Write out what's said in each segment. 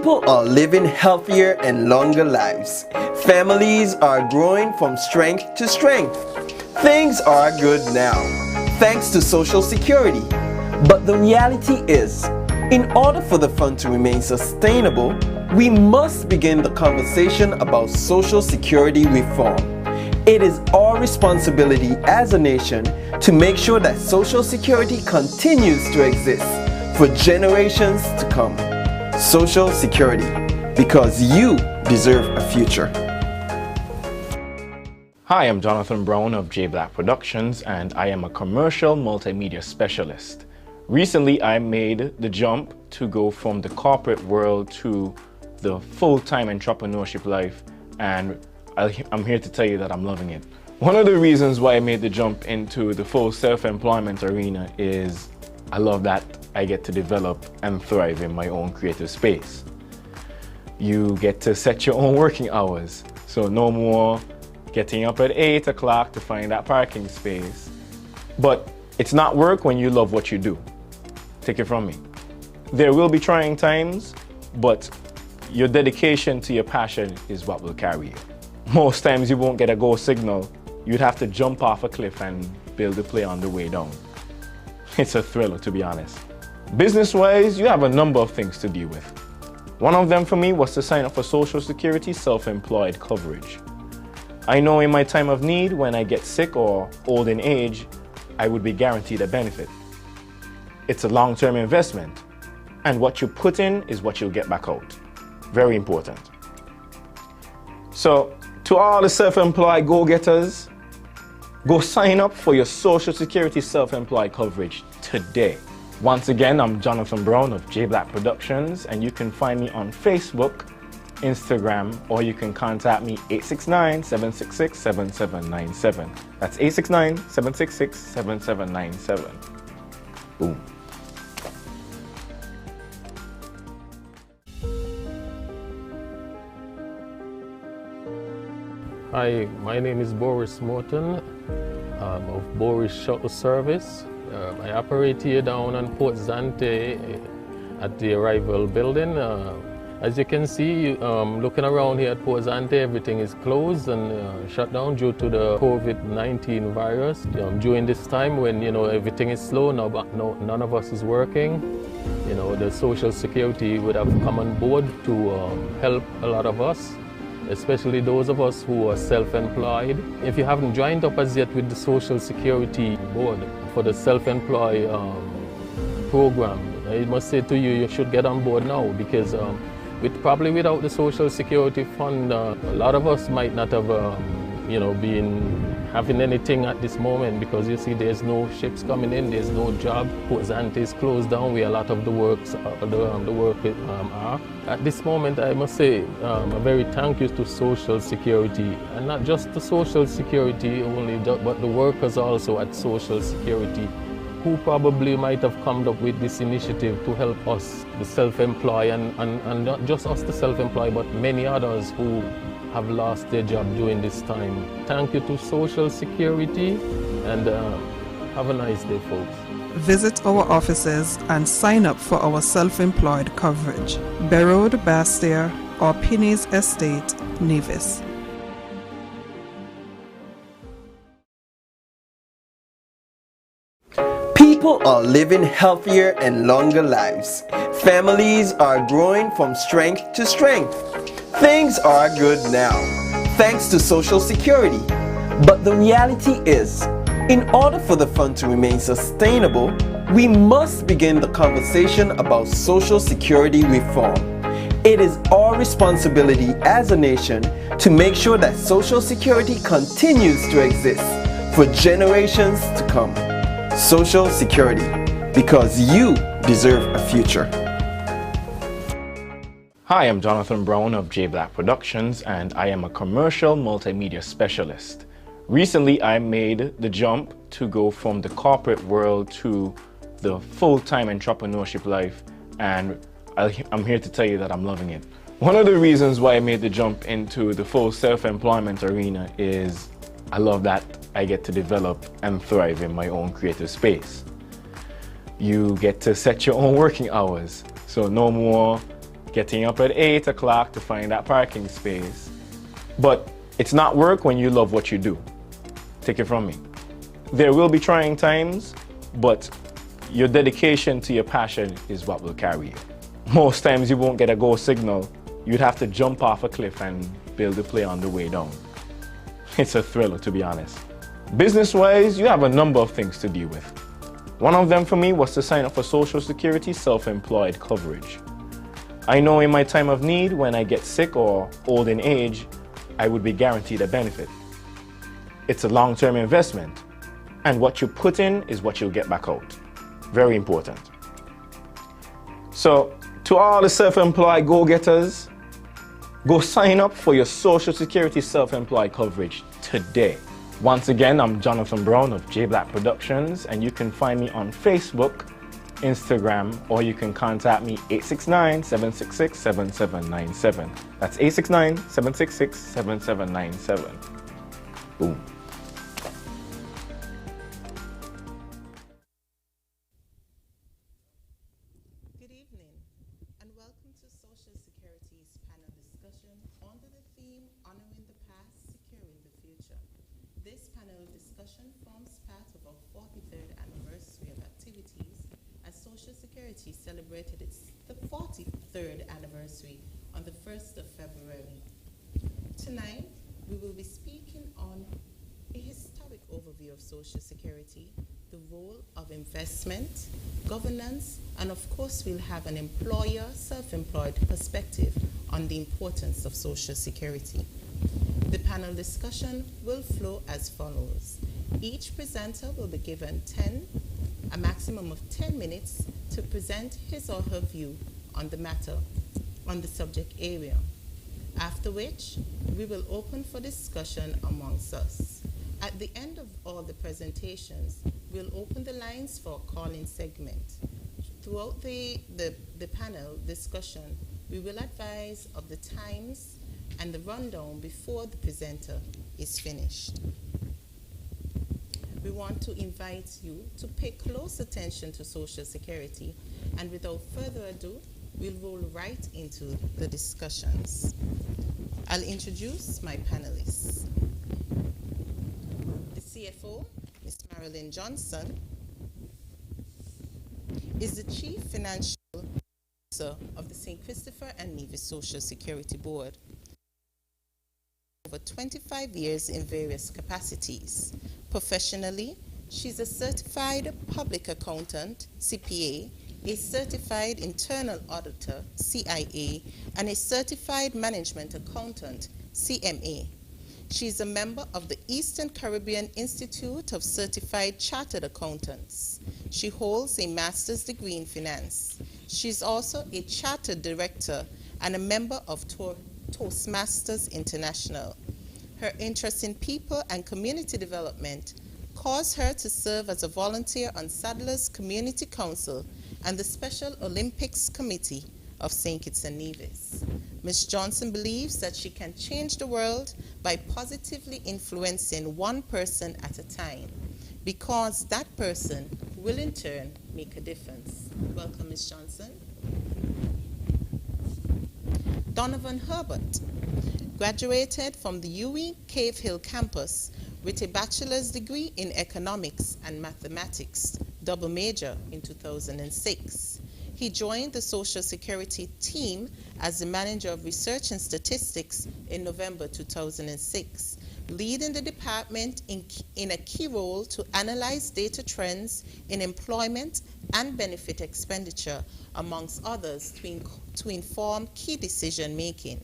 People are living healthier and longer lives. Families are growing from strength to strength. Things are good now, thanks to Social Security. But the reality is, in order for the fund to remain sustainable, we must begin the conversation about Social Security reform. It is our responsibility as a nation to make sure that Social Security continues to exist for generations to come. Social Security, because you deserve a future. Hi, I'm Jonathan Brown of J Black Productions, and I am a commercial multimedia specialist. Recently, I made the jump to go from the corporate world to the full-time entrepreneurship life, and I'm here to tell you that I'm loving it. One of the reasons why I made the jump into the full self-employment arena is I love that I get to develop and thrive in my own creative space. You get to set your own working hours, so no more getting up at 8 o'clock to find that parking space. But it's not work when you love what you do. Take it from me. There will be trying times, but your dedication to your passion is what will carry you. Most times you won't get a go signal. You'd have to jump off a cliff and build a plane on the way down. It's a thriller, to be honest. Business-wise, you have a number of things to deal with. One of them for me was to sign up for Social Security self-employed coverage. I know in my time of need, when I get sick or old in age, I would be guaranteed a benefit. It's a long-term investment, and what you put in is what you'll get back out. Very important. So, to all the self-employed go-getters, go sign up for your Social Security self-employed coverage today. Once again, I'm Jonathan Brown of J Black Productions, and you can find me on Facebook, Instagram, or you can contact me 869-766-7797. That's 869-766-7797. Boom. Hi, my name is Boris Morton of Boris Shuttle Service. I operate here down on Port Zante at the Arrival building. As you can see, looking around here at Port Zante, everything is closed and shut down due to the COVID-19 virus. During this time when everything is slow, none of us is working. The Social Security would have come on board to help a lot of us, especially those of us who are self-employed. If you haven't joined up as yet with the Social Security Board for the self-employed program, I must say to you, you should get on board now, because probably without the Social Security Fund, a lot of us might not have been having anything at this moment, because you see there's no ships coming in, there's no job. Port Zante is closed down where a lot of the work are. At this moment, I must say a very thank you to Social Security, and not just the Social Security only, but the workers also at Social Security, who probably might have come up with this initiative to help us, the self-employed, and not just us, the self-employed, but many others who have lost their job during this time. Thank you to Social Security, and have a nice day, folks. Visit our offices and sign up for our self-employed coverage. Beroad, Bastia, or Penny's Estate, Nevis. People are living healthier and longer lives. Families are growing from strength to strength. Things are good now, thanks to Social Security. But the reality is, in order for the fund to remain sustainable, we must begin the conversation about Social Security reform. It is our responsibility as a nation to make sure that Social Security continues to exist for generations to come. Social Security, because you deserve a future. Hi, I'm Jonathan Brown of J Black Productions, and I am a commercial multimedia specialist. Recently, I made the jump to go from the corporate world to the full-time entrepreneurship life, and I'm here to tell you that I'm loving it. One of the reasons why I made the jump into the full self-employment arena is I love that I get to develop and thrive in my own creative space. You get to set your own working hours, so no more getting up at 8 o'clock to find that parking space. But it's not work when you love what you do. Take it from me. There will be trying times, but your dedication to your passion is what will carry you. Most times you won't get a go signal. You'd have to jump off a cliff and build a plane on the way down. It's a thriller, to be honest. Business-wise, you have a number of things to deal with. One of them for me was to sign up for Social Security self-employed coverage. I know in my time of need, when I get sick or old in age, I would be guaranteed a benefit. It's a long-term investment, and what you put in is what you'll get back out. Very important. So, to all the self-employed go-getters, go sign up for your Social Security self-employed coverage today. Once again, I'm Donovan Brown of J Black Productions, and you can find me on Facebook, Instagram, or you can contact me 869-766-7797. That's 869-766-7797. Boom. Good evening, and welcome to Social Security's panel discussion under the theme Honoring the Past, Securing the Future. This panel discussion forms part of our 43rd anniversary of activities as Social Security celebrated the 43rd anniversary on the 1st of February. Tonight, we will be speaking on a historic overview of Social Security, the role of investment, governance, and of course we'll have an employer, self-employed perspective on the importance of Social Security. The panel discussion will flow as follows. Each presenter will be given a maximum of 10 minutes to present his or her view on the matter, on the subject area, after which we will open for discussion amongst us. At the end of all the presentations, we'll open the lines for a call-in segment. Throughout the panel discussion, we will advise of the times and the rundown before the presenter is finished. We want to invite you to pay close attention to Social Security, and without further ado, we'll roll right into the discussions. I'll introduce my panelists. The CFO, Ms. Marilyn Johnson, is the Chief Financial Officer of the St. Christopher and Nevis Social Security Board. Over 25 years in various capacities. Professionally, she's a certified public accountant, CPA, a certified internal auditor, CIA, and a certified management accountant, CMA. She is a member of the Eastern Caribbean Institute of Certified Chartered Accountants. She holds a master's degree in finance. She is also a chartered director and a member of Toastmasters International. Her interest in people and community development caused her to serve as a volunteer on Sadler's Community Council and the Special Olympics Committee of St. Kitts and Nevis. Ms. Johnson believes that she can change the world by positively influencing one person at a time, because that person will in turn make a difference. Welcome, Ms. Johnson. Donovan Herbert graduated from the UWI Cave Hill campus with a bachelor's degree in economics and mathematics, double major, in 2006. He joined the Social Security team as the Manager of Research and Statistics in November 2006, leading the department in a key role to analyze data trends in employment and benefit expenditure, amongst others, to inform key decision making.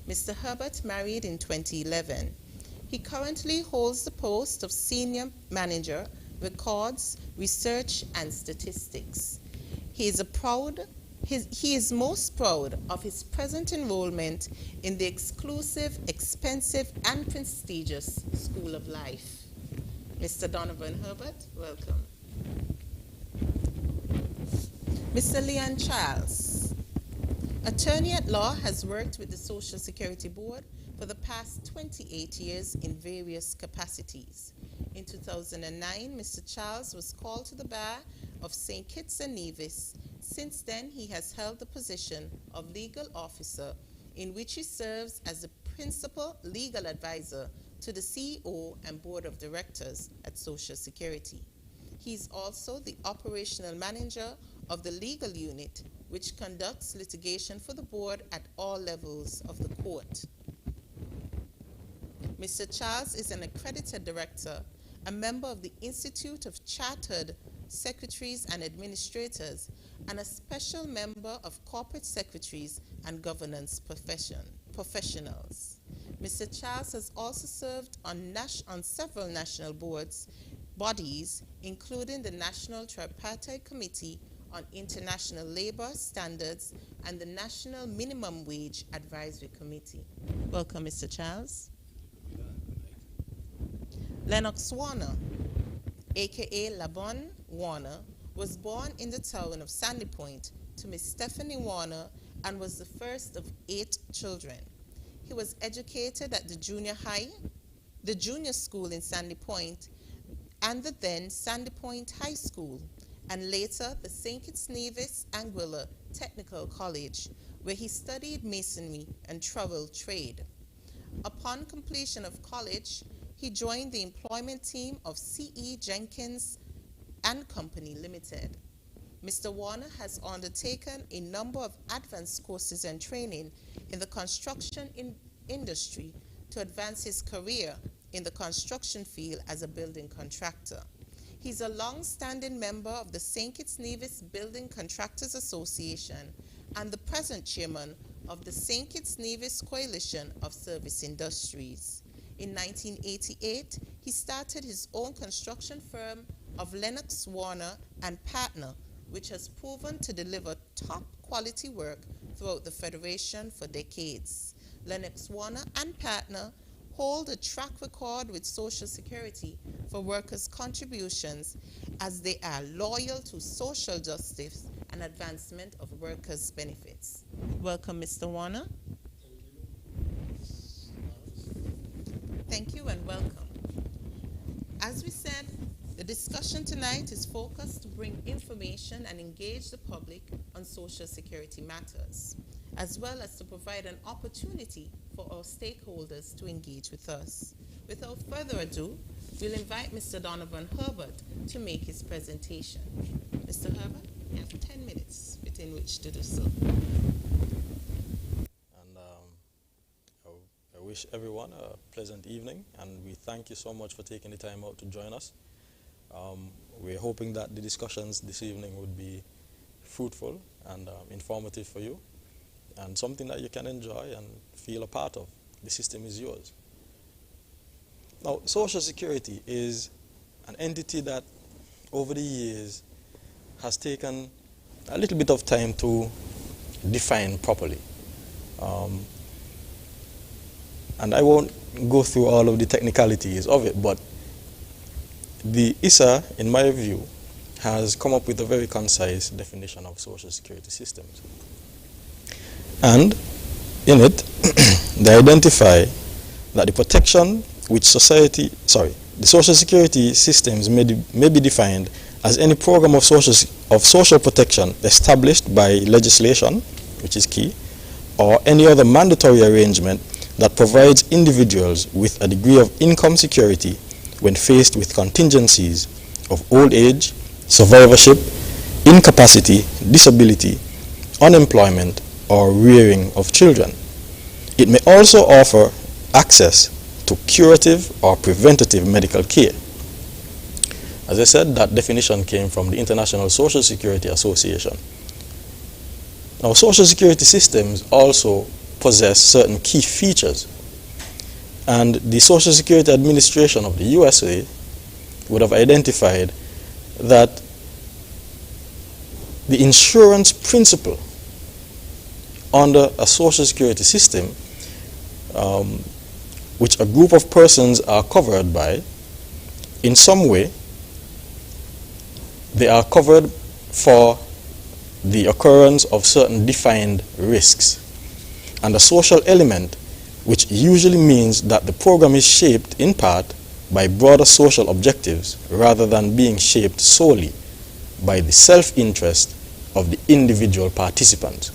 Mr. Herbert married in 2011. He currently holds the post of Senior Manager, Records, Research and Statistics. He is most proud of his present enrollment in the exclusive, expensive, and prestigious School of Life. Mr. Donovan Herbert, welcome. Mr. Leon Charles, attorney at law, has worked with the Social Security Board for the past 28 years in various capacities. In 2009, Mr. Charles was called to the bar of St. Kitts and Nevis. Since then, he has held the position of legal officer, in which he serves as the principal legal advisor to the CEO and board of directors at Social Security. He is also the operational manager of the legal unit, which conducts litigation for the board at all levels of the court. Mr. Charles is an accredited director, a member of the Institute of Chartered Secretaries and Administrators, and a special member of Corporate Secretaries and Governance Professionals. Mr. Charles has also served on several national bodies, including the National Tripartite Committee on International Labor Standards and the National Minimum Wage Advisory Committee. Welcome, Mr. Charles. Lenox Warner, aka Lavon Warner, was born in the town of Sandy Point to Miss Stephanie Warner and was the first of 8 children. He was educated at the junior school in Sandy Point, and the then Sandy Point High School, and later the St. Kitts Nevis Anguilla Technical College, where he studied masonry and travel trade. Upon completion of college, he joined the employment team of C.E. Jenkins and Company Limited. Mr. Warner has undertaken a number of advanced courses and training in the construction industry to advance his career in the construction field as a building contractor. He's a long-standing member of the St. Kitts Nevis Building Contractors Association and the present chairman of the St. Kitts Nevis Coalition of Service Industries. In 1988, he started his own construction firm of Lenox, Warner and Partner, which has proven to deliver top quality work throughout the Federation for decades. Lenox, Warner and Partner hold a track record with Social Security for workers' contributions, as they are loyal to social justice and advancement of workers' benefits. Welcome, Mr. Warner. Thank you and welcome. As we said, the discussion tonight is focused to bring information and engage the public on Social Security matters, as well as to provide an opportunity for our stakeholders to engage with us. Without further ado, we'll invite Mr. Donovan Herbert to make his presentation. Mr. Herbert, you have 10 minutes within which to do so. I wish everyone a pleasant evening, and we thank you so much for taking the time out to join us. We're hoping that the discussions this evening would be fruitful and informative for you, and something that you can enjoy and feel a part of. The system is yours. Now, Social Security is an entity that over the years has taken a little bit of time to define properly. And I won't go through all of the technicalities of it, but the ISA, in my view, has come up with a very concise definition of Social Security systems. And in it, they identify that the protection which the Social Security systems may be defined as any program of social protection established by legislation, which is key, or any other mandatory arrangement that provides individuals with a degree of income security when faced with contingencies of old age, survivorship, incapacity, disability, unemployment, or rearing of children. It may also offer access to curative or preventative medical care. As I said, that definition came from the International Social Security Association. Now, Social Security systems also possess certain key features, and the Social Security Administration of the USA would have identified that the insurance principle under a Social Security system, which a group of persons are covered by, in some way, they are covered for the occurrence of certain defined risks. And a social element, which usually means that the program is shaped in part by broader social objectives rather than being shaped solely by the self-interest of the individual participant.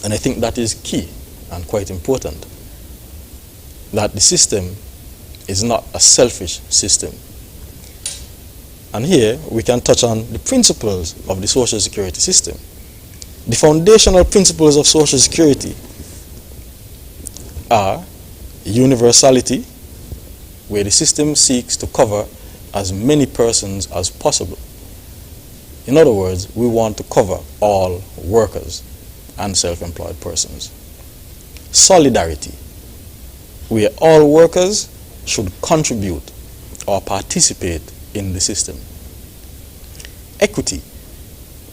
And I think that is key and quite important, that the system is not a selfish system. And here we can touch on the principles of the Social Security system. The foundational principles of Social Security are universality, where the system seeks to cover as many persons as possible. In other words, we want to cover all workers and self-employed persons. Solidarity, where all workers should contribute or participate in the system. Equity,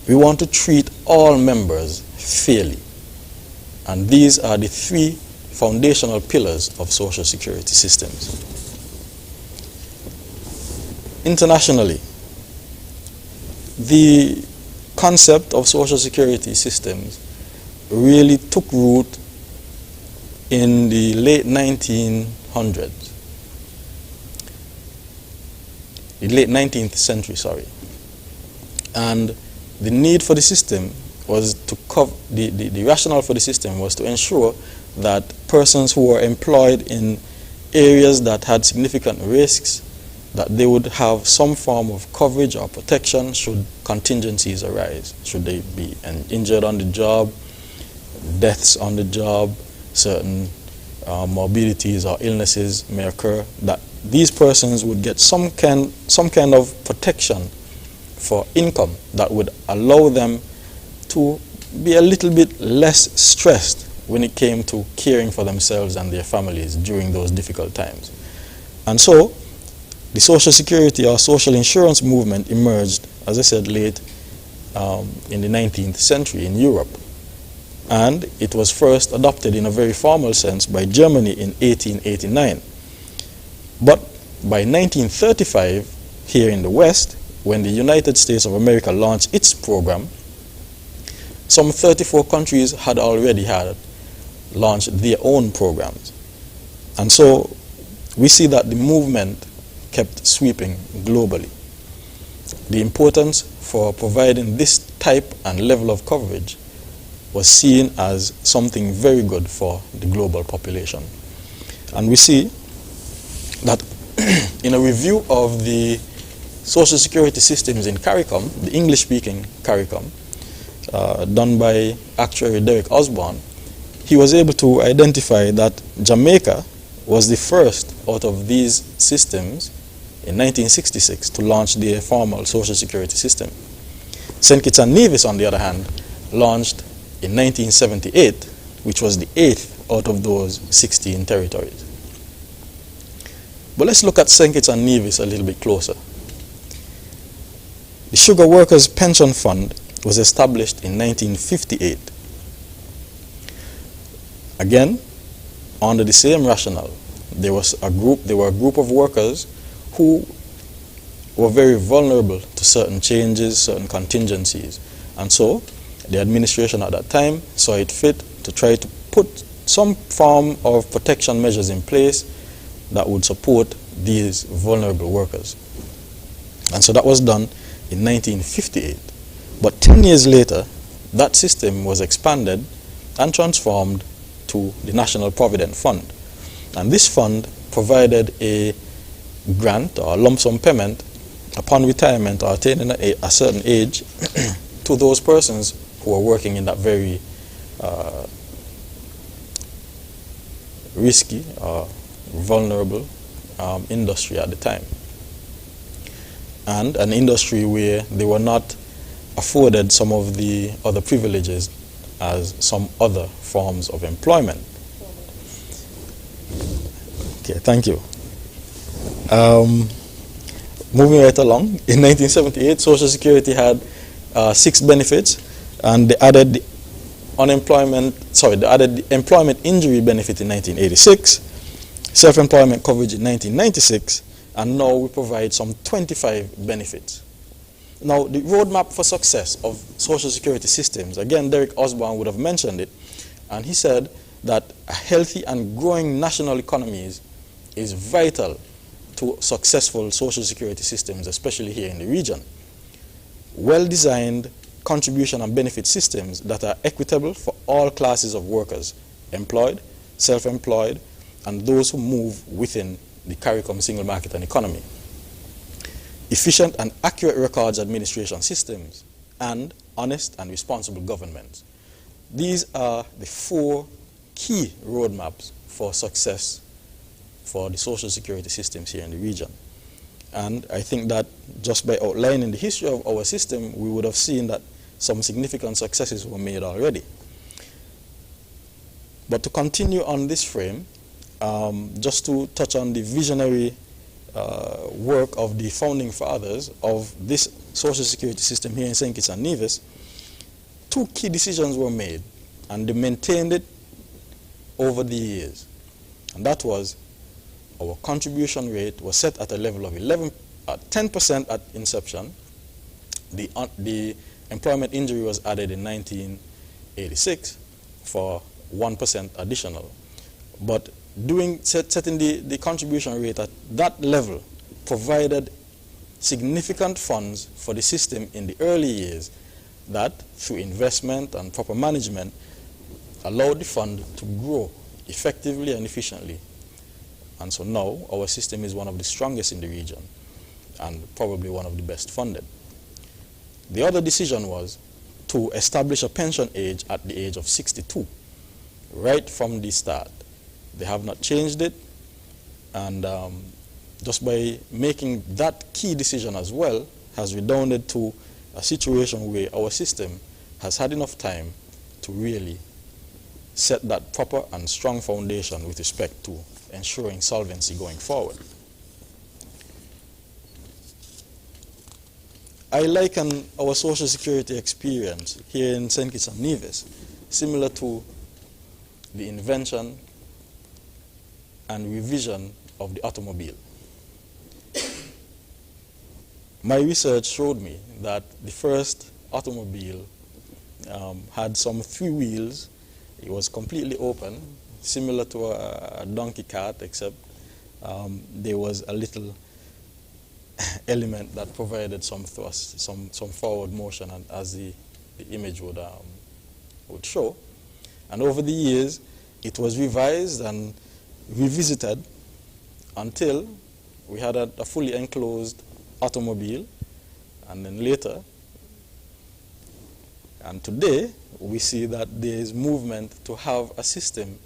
we want to treat all members fairly. And these are the three foundational pillars of social security systems. Internationally, the concept of social security systems really took root in the late 1900s. The late 19th century, sorry. And the need for the system was to cover, the rationale for the system was to ensure that persons who were employed in areas that had significant risks, that they would have some form of coverage or protection should contingencies arise. Should they be injured on the job, deaths on the job, certain morbidities or illnesses may occur, that these persons would get some kind of protection for income that would allow them to be a little bit less stressed when it came to caring for themselves and their families during those difficult times. And so the social security or social insurance movement emerged, as I said, late in the 19th century in Europe. And it was first adopted in a very formal sense by Germany in 1889. But by 1935, here in the West, when the United States of America launched its program, some 34 countries had already launched their own programs. And so we see that the movement kept sweeping globally. The importance for providing this type and level of coverage was seen as something very good for the global population. And we see that in a review of the social security systems in CARICOM, the English-speaking CARICOM, done by actuary Derek Osborne, he was able to identify that Jamaica was the first out of these systems in 1966 to launch their formal social security system. St. Kitts and Nevis, on the other hand, launched in 1978, which was the 8th out of those 16 territories. But let's look at St. Kitts and Nevis a little bit closer. The Sugar Workers Pension Fund was established in 1958. Again, under the same rationale, there were a group of workers who were very vulnerable to certain changes, certain contingencies. And so the administration at that time saw it fit to try to put some form of protection measures in place that would support these vulnerable workers. And so that was done in 1958. But 10 years later, that system was expanded and transformed to the National Provident Fund. And this fund provided a grant or lump sum payment upon retirement or attaining a certain age to those persons who were working in that very risky or vulnerable industry at the time. And an industry where they were not afforded some of the other privileges as some other forms of employment. Okay, thank you. Moving right along, in 1978, Social Security had 6 benefits, and they added the employment injury benefit in 1986, self-employment coverage in 1996, and now we provide some 25 benefits. Now, the roadmap for success of social security systems, again, Derek Osborne would have mentioned it, and he said that a healthy and growing national economies is vital to successful social security systems, especially here in the region. well-designed contribution and benefit systems that are equitable for all classes of workers, employed, self-employed, and those who move within the CARICOM single market and economy. Efficient and accurate records administration systems, and honest and responsible government. These are the 4 key roadmaps for success for the social security systems here in the region. And I think that just by outlining the history of our system, we would have seen that some significant successes were made already. But to continue on this frame, just to touch on the visionary work of the founding fathers of this social security system here in St. Kitts and Nevis, 2 key decisions were made, and they maintained it over the years. And that was, our contribution rate was set at a level of 10% at inception. The employment injury was added in 1986 for 1% additional. But setting the contribution rate at that level provided significant funds for the system in the early years that, through investment and proper management, allowed the fund to grow effectively and efficiently. And so now our system is one of the strongest in the region and probably one of the best funded. The other decision was to establish a pension age at the age of 62, right from the start. They have not changed it, and just by making that key decision as well has redounded to a situation where our system has had enough time to really set that proper and strong foundation with respect to ensuring solvency going forward. I liken our social security experience here in St. Kitts and Nevis similar to the invention and revision of the automobile. My research showed me that the first automobile had some 3 wheels. It was completely open, similar to a donkey cart, except there was a little element that provided some thrust, some forward motion, and as the image would show. And over the years, it was revised and revisited until we had a fully enclosed automobile, and then later, and today, we see that there is movement to have a system,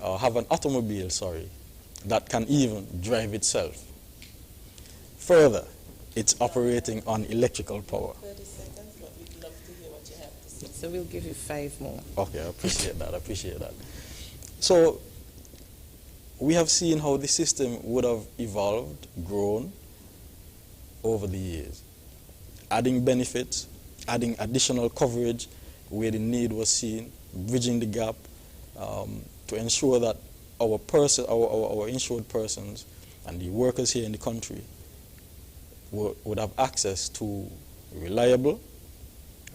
or have an automobile, that can even drive itself. Further, it's operating on electrical power. 30 seconds, but we'd love to hear what you have to say. So we'll give you 5 more. Okay, I appreciate that. So, we have seen how the system would have evolved, grown over the years, adding benefits, adding additional coverage where the need was seen, bridging the gap to ensure that our insured persons and the workers here in the country would have access to reliable,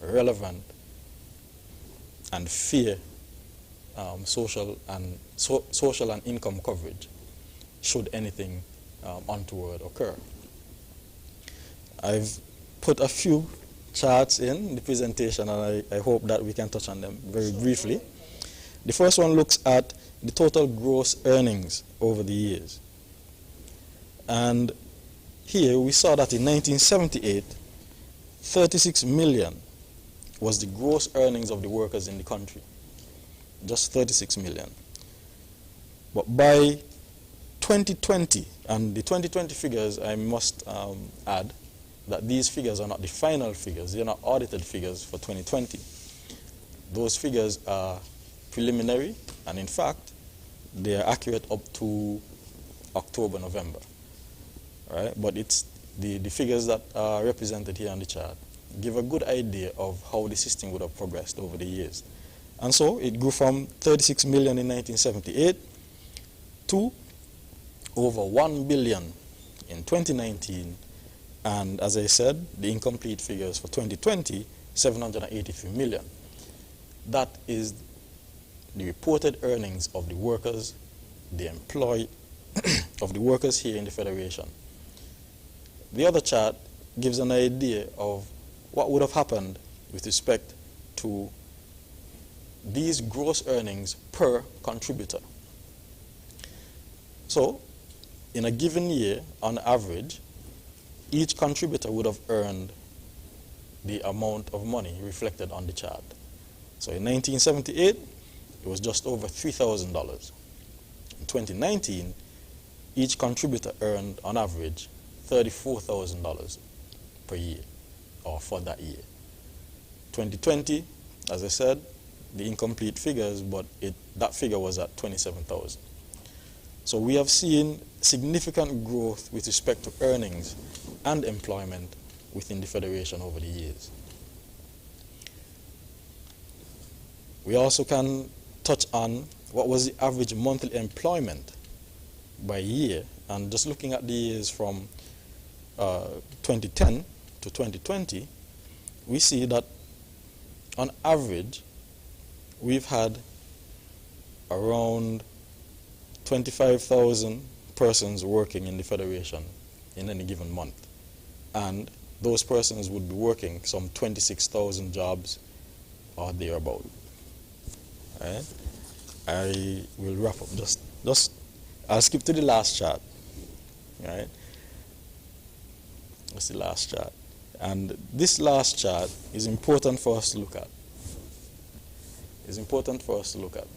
relevant, and fair social and income coverage should anything untoward occur. I've put a few charts in the presentation, and I hope that we can touch on them very briefly. The first one looks at the total gross earnings over the years. And here we saw that in 1978, 36 million was the gross earnings of the workers in the country. Just 36 million. But by 2020, and the 2020 figures, I must add that these figures are not the final figures. They are not audited figures for 2020. Those figures are preliminary, and in fact, they are accurate up to October, November. Right? But it's the figures that are represented here on the chart give a good idea of how the system would have progressed over the years. And so it grew from 36 million in 1978 to over 1 billion in 2019. And as I said, the incomplete figures for 2020, 783 million. That is the reported earnings of the workers, of the workers here in the Federation. The other chart gives an idea of what would have happened with respect to these gross earnings per contributor. So, in a given year, on average, each contributor would have earned the amount of money reflected on the chart. So in 1978, it was just over $3,000. In 2019, each contributor earned, on average, $34,000 per year, or for that year. 2020, as I said, the incomplete figures, but that figure was at 27,000. So we have seen significant growth with respect to earnings and employment within the Federation over the years. We also can touch on what was the average monthly employment by year, and just looking at the years from 2010 to 2020, we see that on average we've had around 25,000 persons working in the Federation in any given month, and those persons would be working some 26,000 jobs or thereabout. Right? I will wrap up. I'll skip to the last chart. Right? That's the last chart. And this last chart is important for us to look at. It's important for us to look at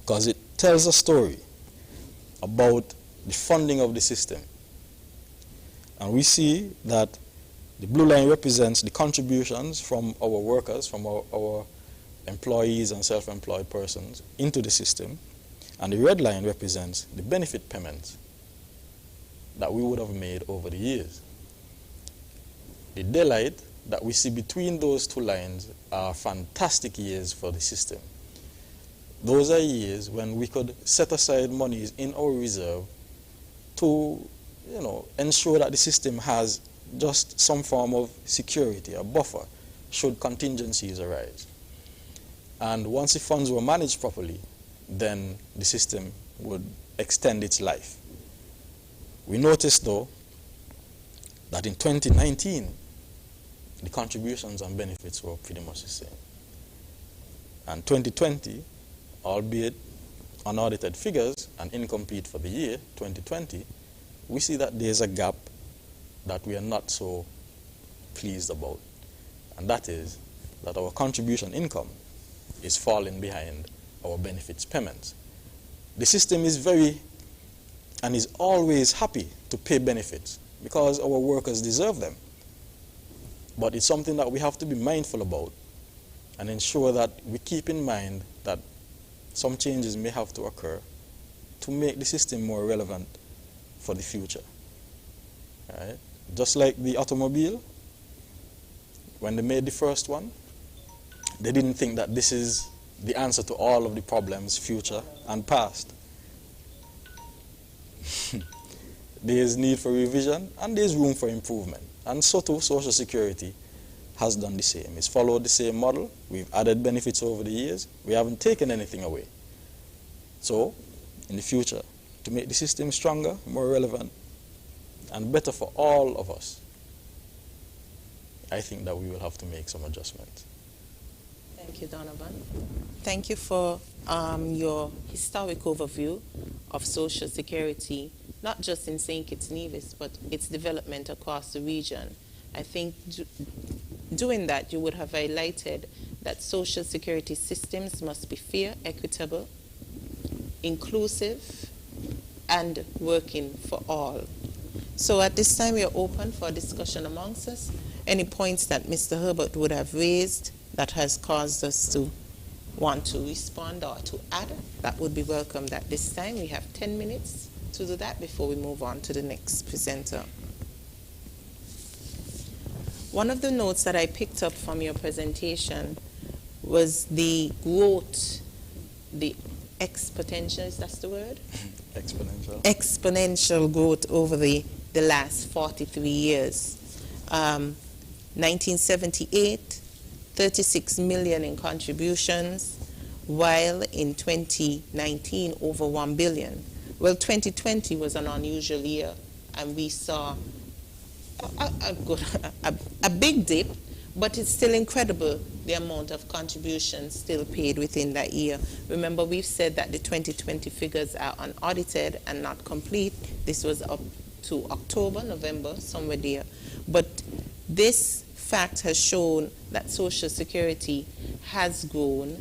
because it tells a story about the funding of the system. And we see that the blue line represents the contributions from our workers, from our employees and self-employed persons into the system, and the red line represents the benefit payments that we would have made over the years. The daylight that we see between those two lines are fantastic years for the system. Those are years when we could set aside monies in our reserve to, ensure that the system has just some form of security, a buffer, should contingencies arise. And once the funds were managed properly, then the system would extend its life. We noticed, though, that in 2019, the contributions and benefits were pretty much the same. And 2020, albeit unaudited figures and incomplete for the year 2020, we see that there's a gap that we are not so pleased about. And that is that our contribution income is falling behind our benefits payments. The system is very and is always happy to pay benefits because our workers deserve them. But it's something that we have to be mindful about and ensure that we keep in mind that some changes may have to occur to make the system more relevant for the future. Right? Just like the automobile, when they made the first one, they didn't think that this is the answer to all of the problems, future and past. There's need for revision and there's room for improvement. And so too, Social Security has done the same. It's followed the same model. We've added benefits over the years. We haven't taken anything away. So, in the future, to make the system stronger, more relevant, and better for all of us, I think that we will have to make some adjustments. Thank you, Donovan. Thank you for your historic overview of Social Security, not just in St. Kitts Nevis, but its development across the region. I think doing that, you would have highlighted that Social Security systems must be fair, equitable, inclusive, and working for all. So at this time, we are open for discussion amongst us. Any points that Mr. Herbert would have raised that has caused us to want to respond or to add, that would be welcomed at this time. We have 10 minutes to do that before we move on to the next presenter. One of the notes that I picked up from your presentation was the growth, the exponential, is that the word? Exponential. Exponential growth over the last 43 years. 1978, 36 million in contributions, while in 2019, over 1 billion. Well, 2020 was an unusual year, and we saw a big dip, but it's still incredible the amount of contributions still paid within that year. Remember, we've said that the 2020 figures are unaudited and not complete. This was up to October, November, somewhere there. But this fact has shown that Social Security has grown.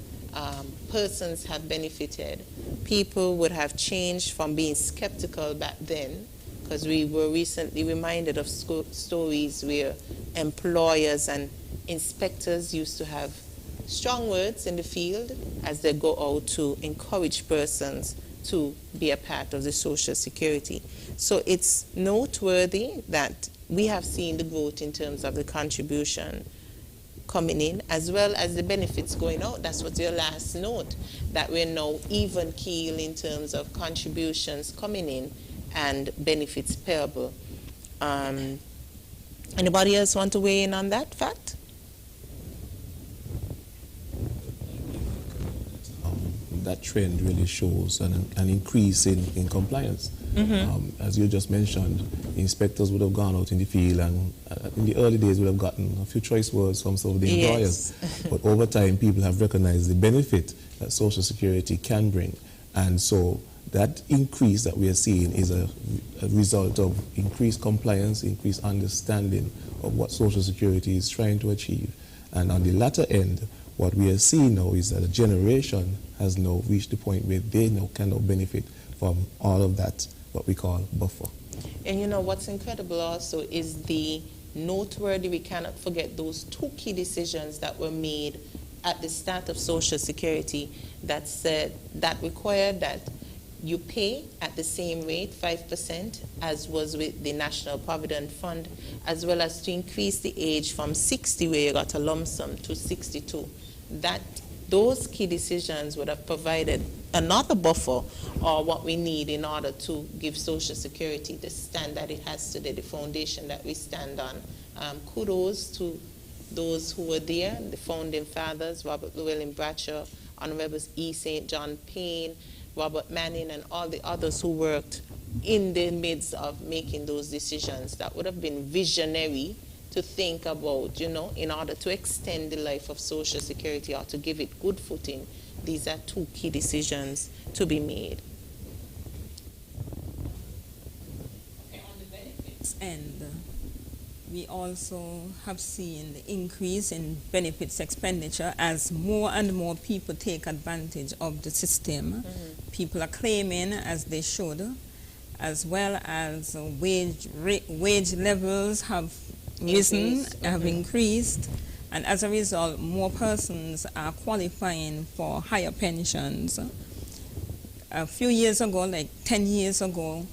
Persons have benefited. People would have changed from being skeptical back then, because we were recently reminded of stories where employers and inspectors used to have strong words in the field as they go out to encourage persons to be a part of the Social Security. So it's noteworthy that we have seen the growth in terms of the contribution coming in, as well as the benefits going out. That's what's your last note, that we're now even keel in terms of contributions coming in and benefits payable. Anybody else want to weigh in on that fact? That trend really shows an increase in compliance. As you just mentioned, inspectors would have gone out in the field and in the early days would have gotten a few choice words from some of the employers. But over time, people have recognized the benefit that Social Security can bring. And so that increase that we are seeing is a result of increased compliance, increased understanding of what Social Security is trying to achieve. And on the latter end, what we are seeing now is that a generation has now reached the point where they now cannot benefit from all of that, what we call buffer. And you know what's incredible also is the noteworthy, we cannot forget those two key decisions that were made at the start of Social Security that said, that required that you pay at the same rate, 5%, as was with the National Provident Fund, as well as to increase the age from 60, where you got a lump sum, to 62. Those key decisions would have provided another buffer, or what we need in order to give Social Security the stand that it has today, the foundation that we stand on. Kudos to those who were there, the founding fathers, Robert Llewellyn Bradshaw, Honorables E. St. John Payne, Robert Manning, and all the others who worked in the midst of making those decisions. That would have been visionary to think about, you know, in order to extend the life of Social Security or to give it good footing. These are two key decisions to be made. Okay, on the benefits end, we also have seen the increase in benefits expenditure as more and more people take advantage of the system. People are claiming, as they should, as well as wage levels have risen, have increased, and as a result, more persons are qualifying for higher pensions. A few years ago, like 10 years ago,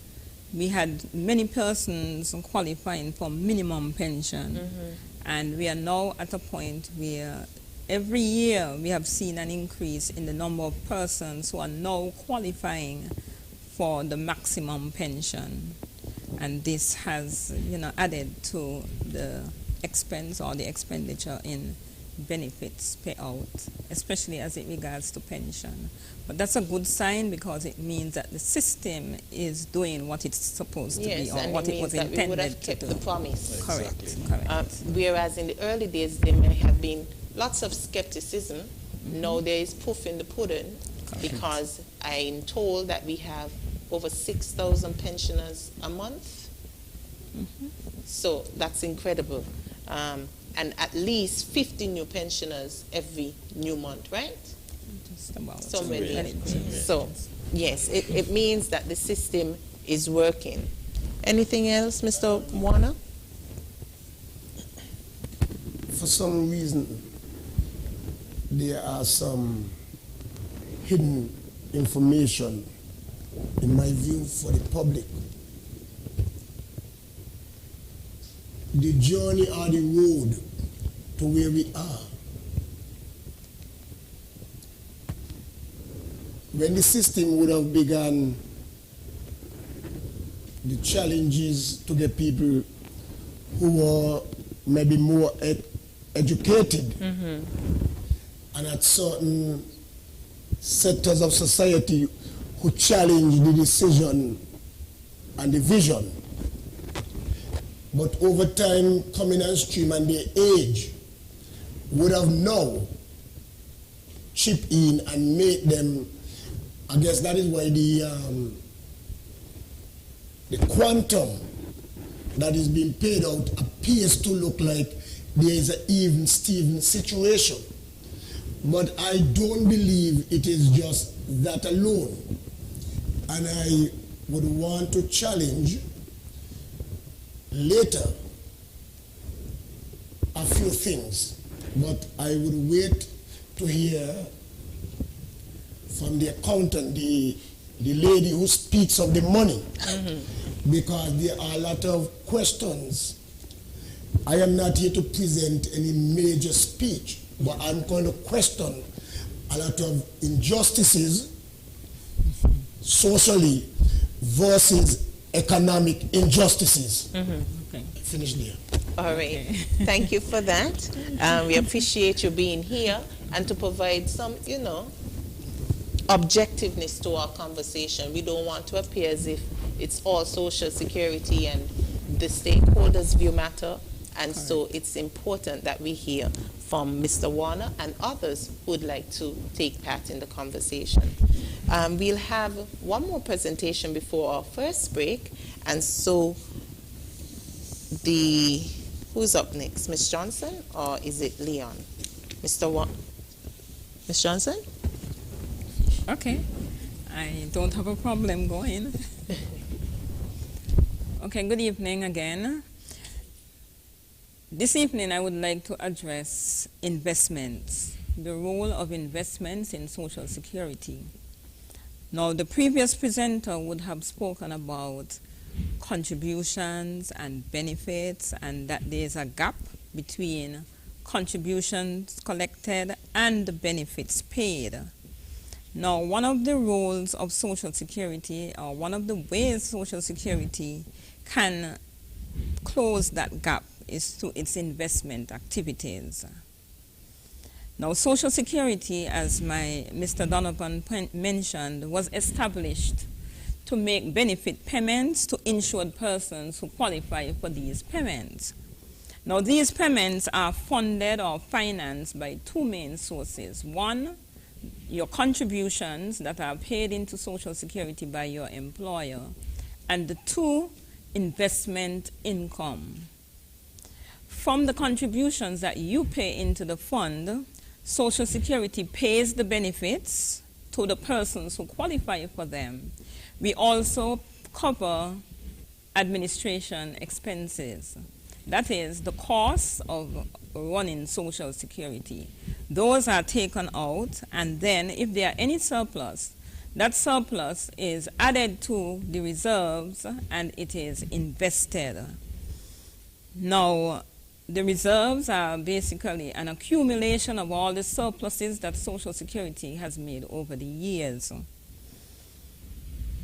we had many persons qualifying for minimum pension, and we are now at a point where every year we have seen an increase in the number of persons who are now qualifying for the maximum pension. And this has, you know, added to the expense or the expenditure in benefits payout, especially as it regards to pension. But that's a good sign, because it means that the system is doing what it's supposed to be, or what it was intended to do. We would have kept the promise. Correct. Correct. Whereas in the early days, there may have been lots of skepticism. Now there is proof in the pudding, because I'm told that we have over 6,000 pensioners a month. So that's incredible. And at least 50 new pensioners every new month, right? Just about. Somewhere there. So, yes, it means that the system is working. Anything else, Mr. Warner? For some reason, there are some hidden information, in my view, for the public. The journey or the road to where we are. When the system would have begun, the challenges to the people who were maybe more educated, and at certain sectors of society who challenged the decision and the vision. but over time coming on stream and their age would have now chip in and make them, I guess that is why the quantum that is being paid out appears to look like there is an even-steven situation. But I don't believe it is just that alone. And I would want to challenge later a few things, but I would wait to hear from the accountant, the lady who speaks of the money, because there are a lot of questions. I am not here to present any major speech, but I'm going to question a lot of injustices socially versus economic injustices. Okay. Finish there. All right. Thank you for that. We appreciate you being here and to provide some, objectiveness to our conversation. We don't want to appear as if it's all Social Security and the stakeholders' view matter. And so it's important that we hear from Mr. Warner and others who would like to take part in the conversation. We'll have one more presentation before our first break. And so who's up next? Ms. Johnson or is it Leon? Ms. Johnson? Okay. I don't have a problem going. Okay, good evening again. This evening, I would like to address investments, the role of investments in Social Security. Now, the previous presenter would have spoken about contributions and benefits, and that there's a gap between contributions collected and the benefits paid. Now, one of the roles of Social Security, or one of the ways Social Security can close that gap, is through its investment activities. Now, Social Security, as Mr. Donovan mentioned, was established to make benefit payments to insured persons who qualify for these payments. Now, these payments are funded or financed by two main sources. One, your contributions that are paid into Social Security by your employer, and the two, investment income. From the contributions that you pay into the fund, Social Security pays the benefits to the persons who qualify for them. We also cover administration expenses. That is the cost of running Social Security. Those are taken out, and then if there are any surplus, that surplus is added to the reserves and it is invested. Now, the reserves are basically an accumulation of all the surpluses that Social Security has made over the years.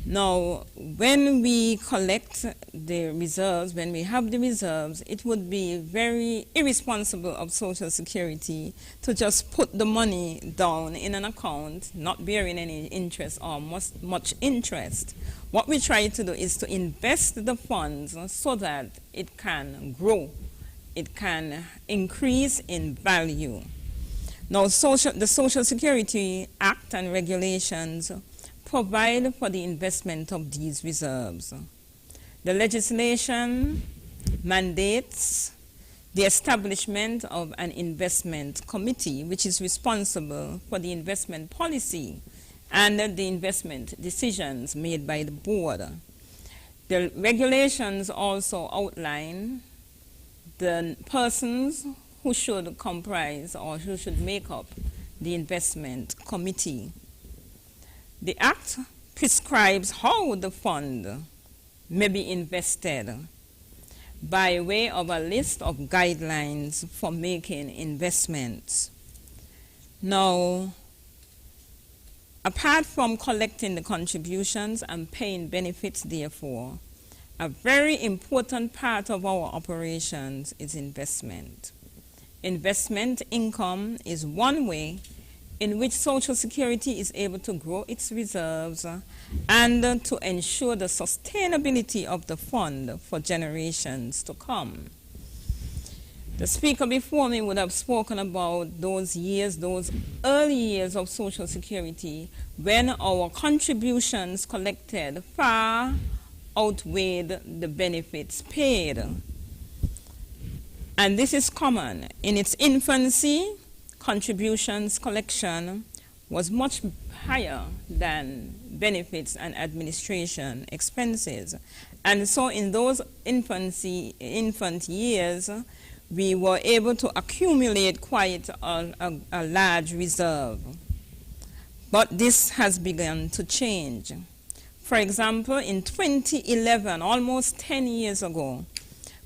Now, when we collect the reserves, when we have the reserves, it would be very irresponsible of Social Security to just put the money down in an account, not bearing any interest or much interest. What we try to do is to invest the funds so that it can grow. It can increase in value. Now, the Social Security Act and regulations provide for the investment of these reserves. The legislation mandates the establishment of an investment committee, which is responsible for the investment policy and the investment decisions made by the board. The regulations also outline the persons who should comprise or who should make up the investment committee. The Act prescribes how the fund may be invested by way of a list of guidelines for making investments. Now, apart from collecting the contributions and paying benefits, therefore, a very important part of our operations is investment. Investment income is one way in which Social Security is able to grow its reserves and to ensure the sustainability of the fund for generations to come. The speaker before me would have spoken about those years, those early years of Social Security, when our contributions collected far outweighed the benefits paid. And this is common. In its infancy, contributions collection was much higher than benefits and administration expenses. And so in those infant years, we were able to accumulate quite a large reserve. But this has begun to change. For example, in 2011, almost 10 years ago,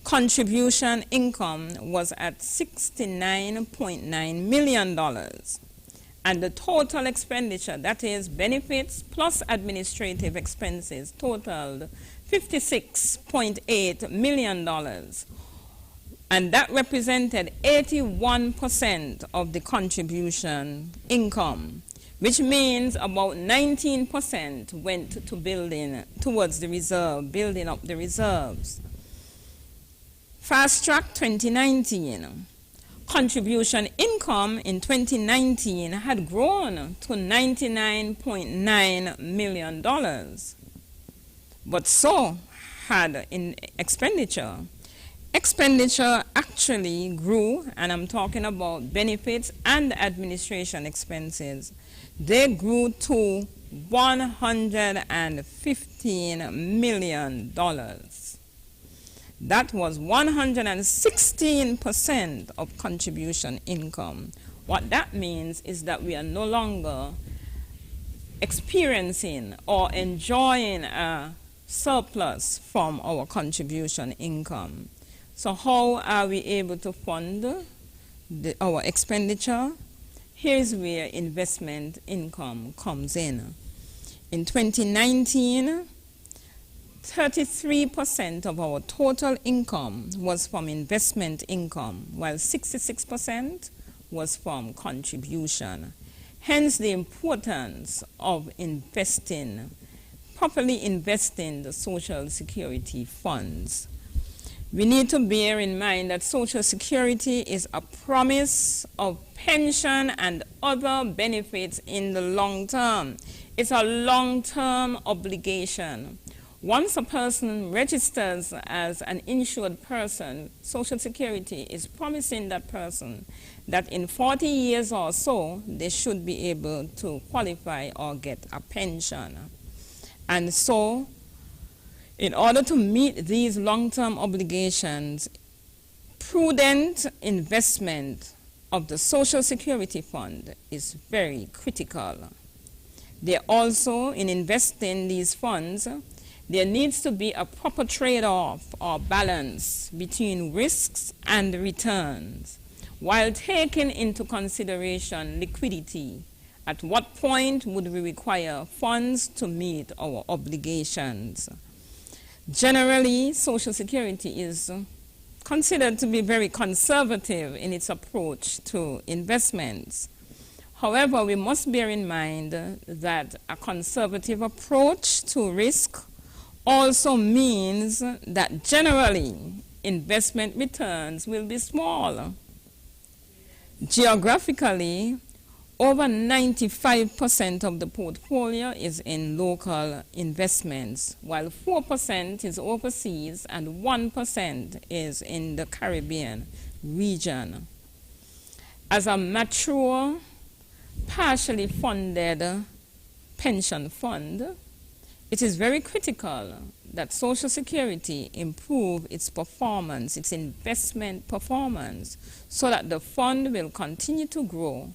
contribution income was at $69.9 million. And the total expenditure, that is benefits plus administrative expenses, totaled $56.8 million. And that represented 81% of the contribution income, which means about 19% went to towards the reserve, building up the reserves. Fast Track 2019. Contribution income in 2019 had grown to $99.9 million. But so had in expenditure. Expenditure actually grew, and I'm talking about benefits and administration expenses. They grew to $115 million. That was 116% of contribution income. What that means is that we are no longer experiencing or enjoying a surplus from our contribution income. So how are we able to fund our expenditure? Here's where investment income comes in. In 2019, 33% of our total income was from investment income, while 66% was from contribution. Hence the importance of properly investing the Social Security funds. We need to bear in mind that Social Security is a promise of pension and other benefits in the long term. It's a long-term obligation. Once a person registers as an insured person, Social Security is promising that person that in 40 years or so, they should be able to qualify or get a pension. And so, in order to meet these long-term obligations, prudent investment of the Social Security Fund is very critical. There also, in investing these funds, there needs to be a proper trade-off or balance between risks and returns, while taking into consideration liquidity. At what point would we require funds to meet our obligations? Generally, Social Security is considered to be very conservative in its approach to investments. However, we must bear in mind that a conservative approach to risk also means that generally investment returns will be small. Geographically, over 95% of the portfolio is in local investments, while 4% is overseas and 1% is in the Caribbean region. As a mature, partially funded pension fund, it is very critical that Social Security improve its performance, its investment performance, so that the fund will continue to grow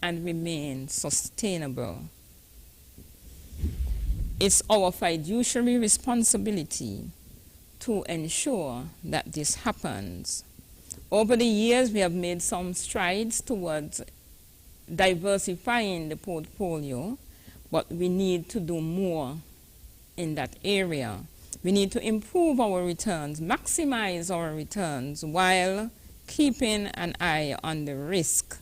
and remain sustainable. It's our fiduciary responsibility to ensure that this happens. Over the years, we have made some strides towards diversifying the portfolio, but we need to do more in that area. We need to improve our returns, maximize our returns, while keeping an eye on the risk.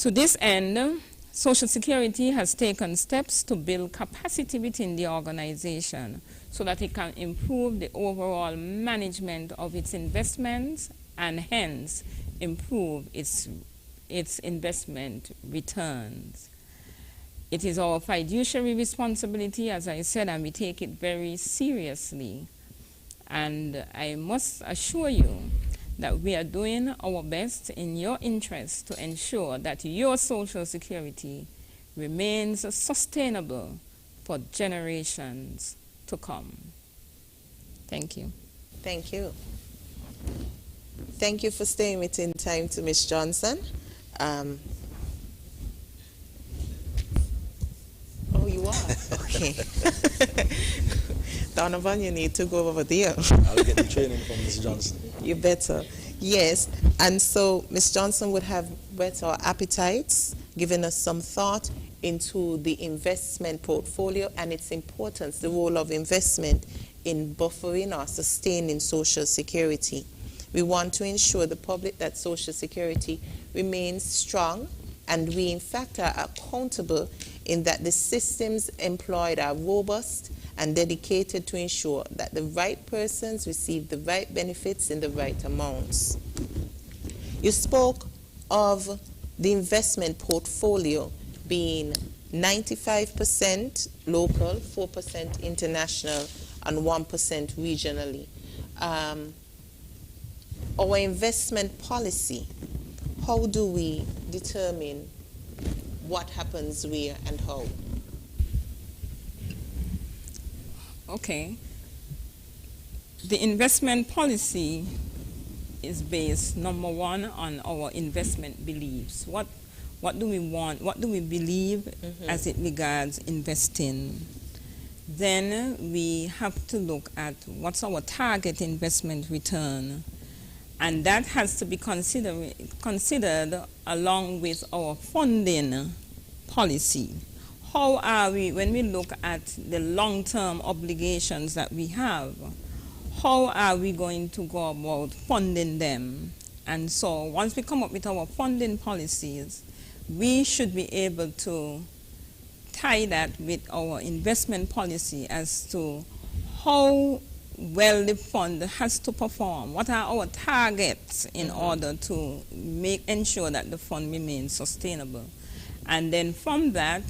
To this end, Social Security has taken steps to build capacity within the organization so that it can improve the overall management of its investments and hence improve its investment returns. It is our fiduciary responsibility, as I said, and we take it very seriously. And I must assure you that we are doing our best in your interest to ensure that your Social Security remains sustainable for generations to come. Thank you. Thank you. Thank you for staying within time to Ms. Johnson. Oh, you are? Okay. Donovan, you need to go over there. I'll get the training from Ms. Johnson. You better. Yes. And so Ms. Johnson would have whet our appetites, given us some thought into the investment portfolio and its importance, the role of investment in buffering or sustaining Social Security. We want to ensure the public that Social Security remains strong, and we in fact are accountable in that the systems employed are robust and dedicated to ensure that the right persons receive the right benefits in the right amounts. You spoke of the investment portfolio being 95% local, 4% international, and 1% regionally. Our investment policy, how do we determine what happens where and how? Okay. The investment policy is based, number one, on our investment beliefs. What do we want? What do we believe as it regards investing? Then we have to look at what's our target investment return. And that has to be considered along with our funding policy. How are we, when we look at the long-term obligations that we have, how are we going to go about funding them? And so once we come up with our funding policies, we should be able to tie that with our investment policy as to how well the fund has to perform. What are our targets in order to ensure that the fund remains sustainable? And then from that,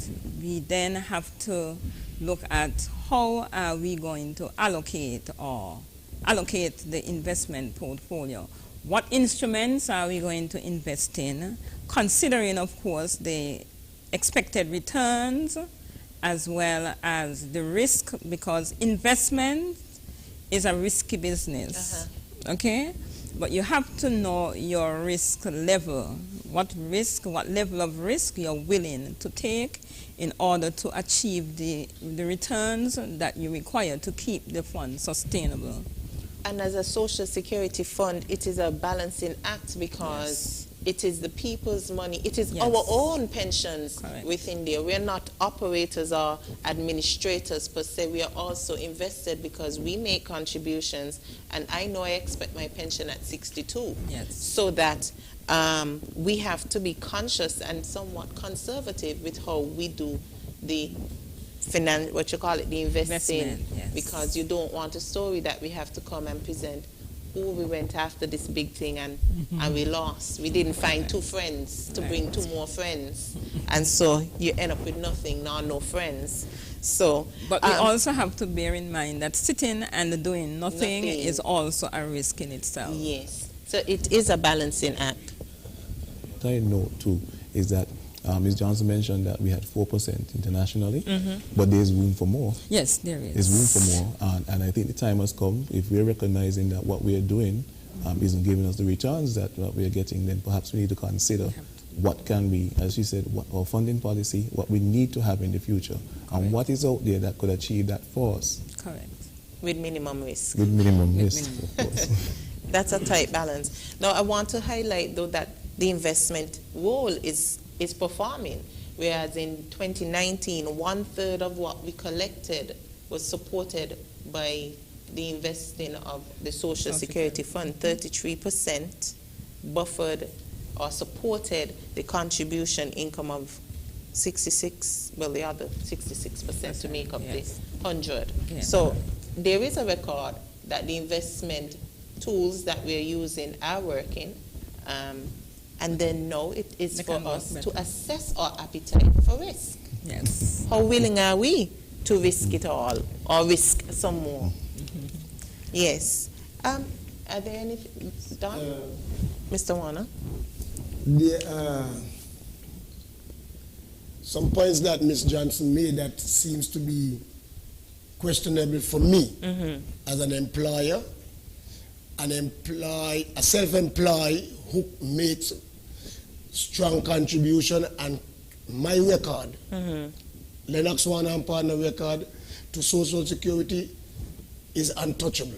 we then have to look at how are we going to allocate the investment portfolio. What instruments are we going to invest in, considering, of course, the expected returns as well as the risk, because investment is a risky business, okay? But you have to know your risk level, what level of risk you're willing to take in order to achieve the returns that you require to keep the fund sustainable. And as a Social Security fund, it is a balancing act because it is the people's money. It is our own pensions within there. We are not operators or administrators per se. We are also invested because we make contributions. And I know I expect my pension at 62. So that we have to be conscious and somewhat conservative with how we do the the investing, because you don't want a story that we have to come and present. Oh, we went after this big thing and we lost. We didn't find two friends to bring two more friends. And so you end up with nothing, no friends. So, but we also have to bear in mind that sitting and doing nothing is also a risk in itself. Yes. So it is a balancing act. What I know too is that Ms. Johnson mentioned that we had 4% internationally, but there's room for more. Yes, there is. There's room for more, and I think the time has come, if we're recognizing that what we are doing isn't giving us the returns that we are getting, then perhaps we need to consider what can be, as you said, what our funding policy, what we need to have in the future, and what is out there that could achieve that for us. Correct. With minimum risk. With minimum risk, of course. That's a tight balance. Now, I want to highlight, though, that the investment role is performing, whereas in 2019, 1/3 of what we collected was supported by the investing of the Social Security Fund, 33% buffered or supported the contribution income of 66, well, the other 66% to make up Yes. the 100. Yes. So there is a record that the investment tools that we're using are working, and then now it is They for can work us better. to assess our appetite for risk. Yes. How willing are we to risk it all or risk some more? Yes. Are there anything, Don? Mr. Warner? There are some points that Ms. Johnson made that seems to be questionable for me as an employer, a self-employed who makes strong contribution, and my record, Lenox One and Partner record to Social Security is untouchable.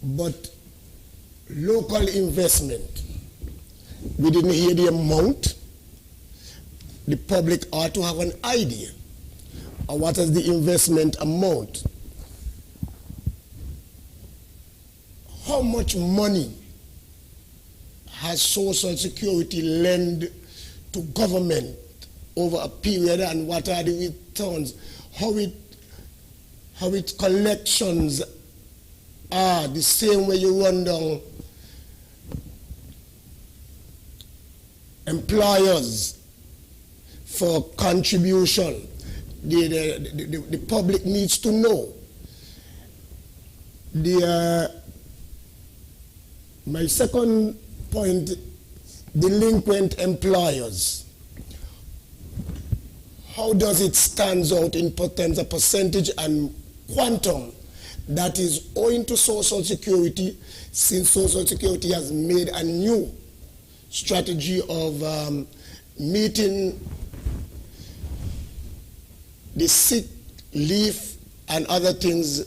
But local investment, we didn't hear the amount. The public ought to have an idea of what is the investment amount. How much money has Social Security lent to government over a period, and what are the returns? How its collections are the same way you run down employers for contribution. The public needs to know. My second point, delinquent employers. How does it stand out in terms of percentage and quantum that is owing to Social Security, since Social Security has made a new strategy of meeting the sick leave and other things,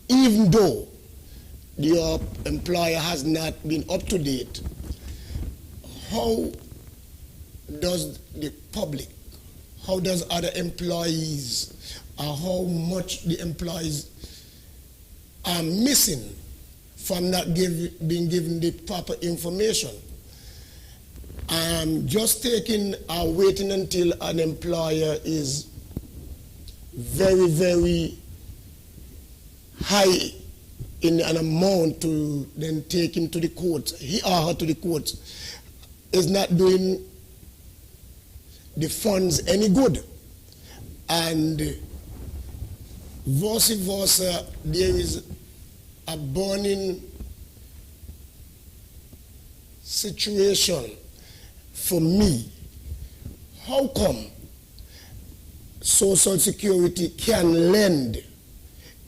even though your employer has not been up to date? How does the public, how does other employees, or how much the employees are missing from not being given the proper information? Just taking or waiting until an employer is very, very high in an amount to then take him to the courts, he or her to the courts, is not doing the funds any good. And vice versa, there is a burning situation for me. How come Social Security can lend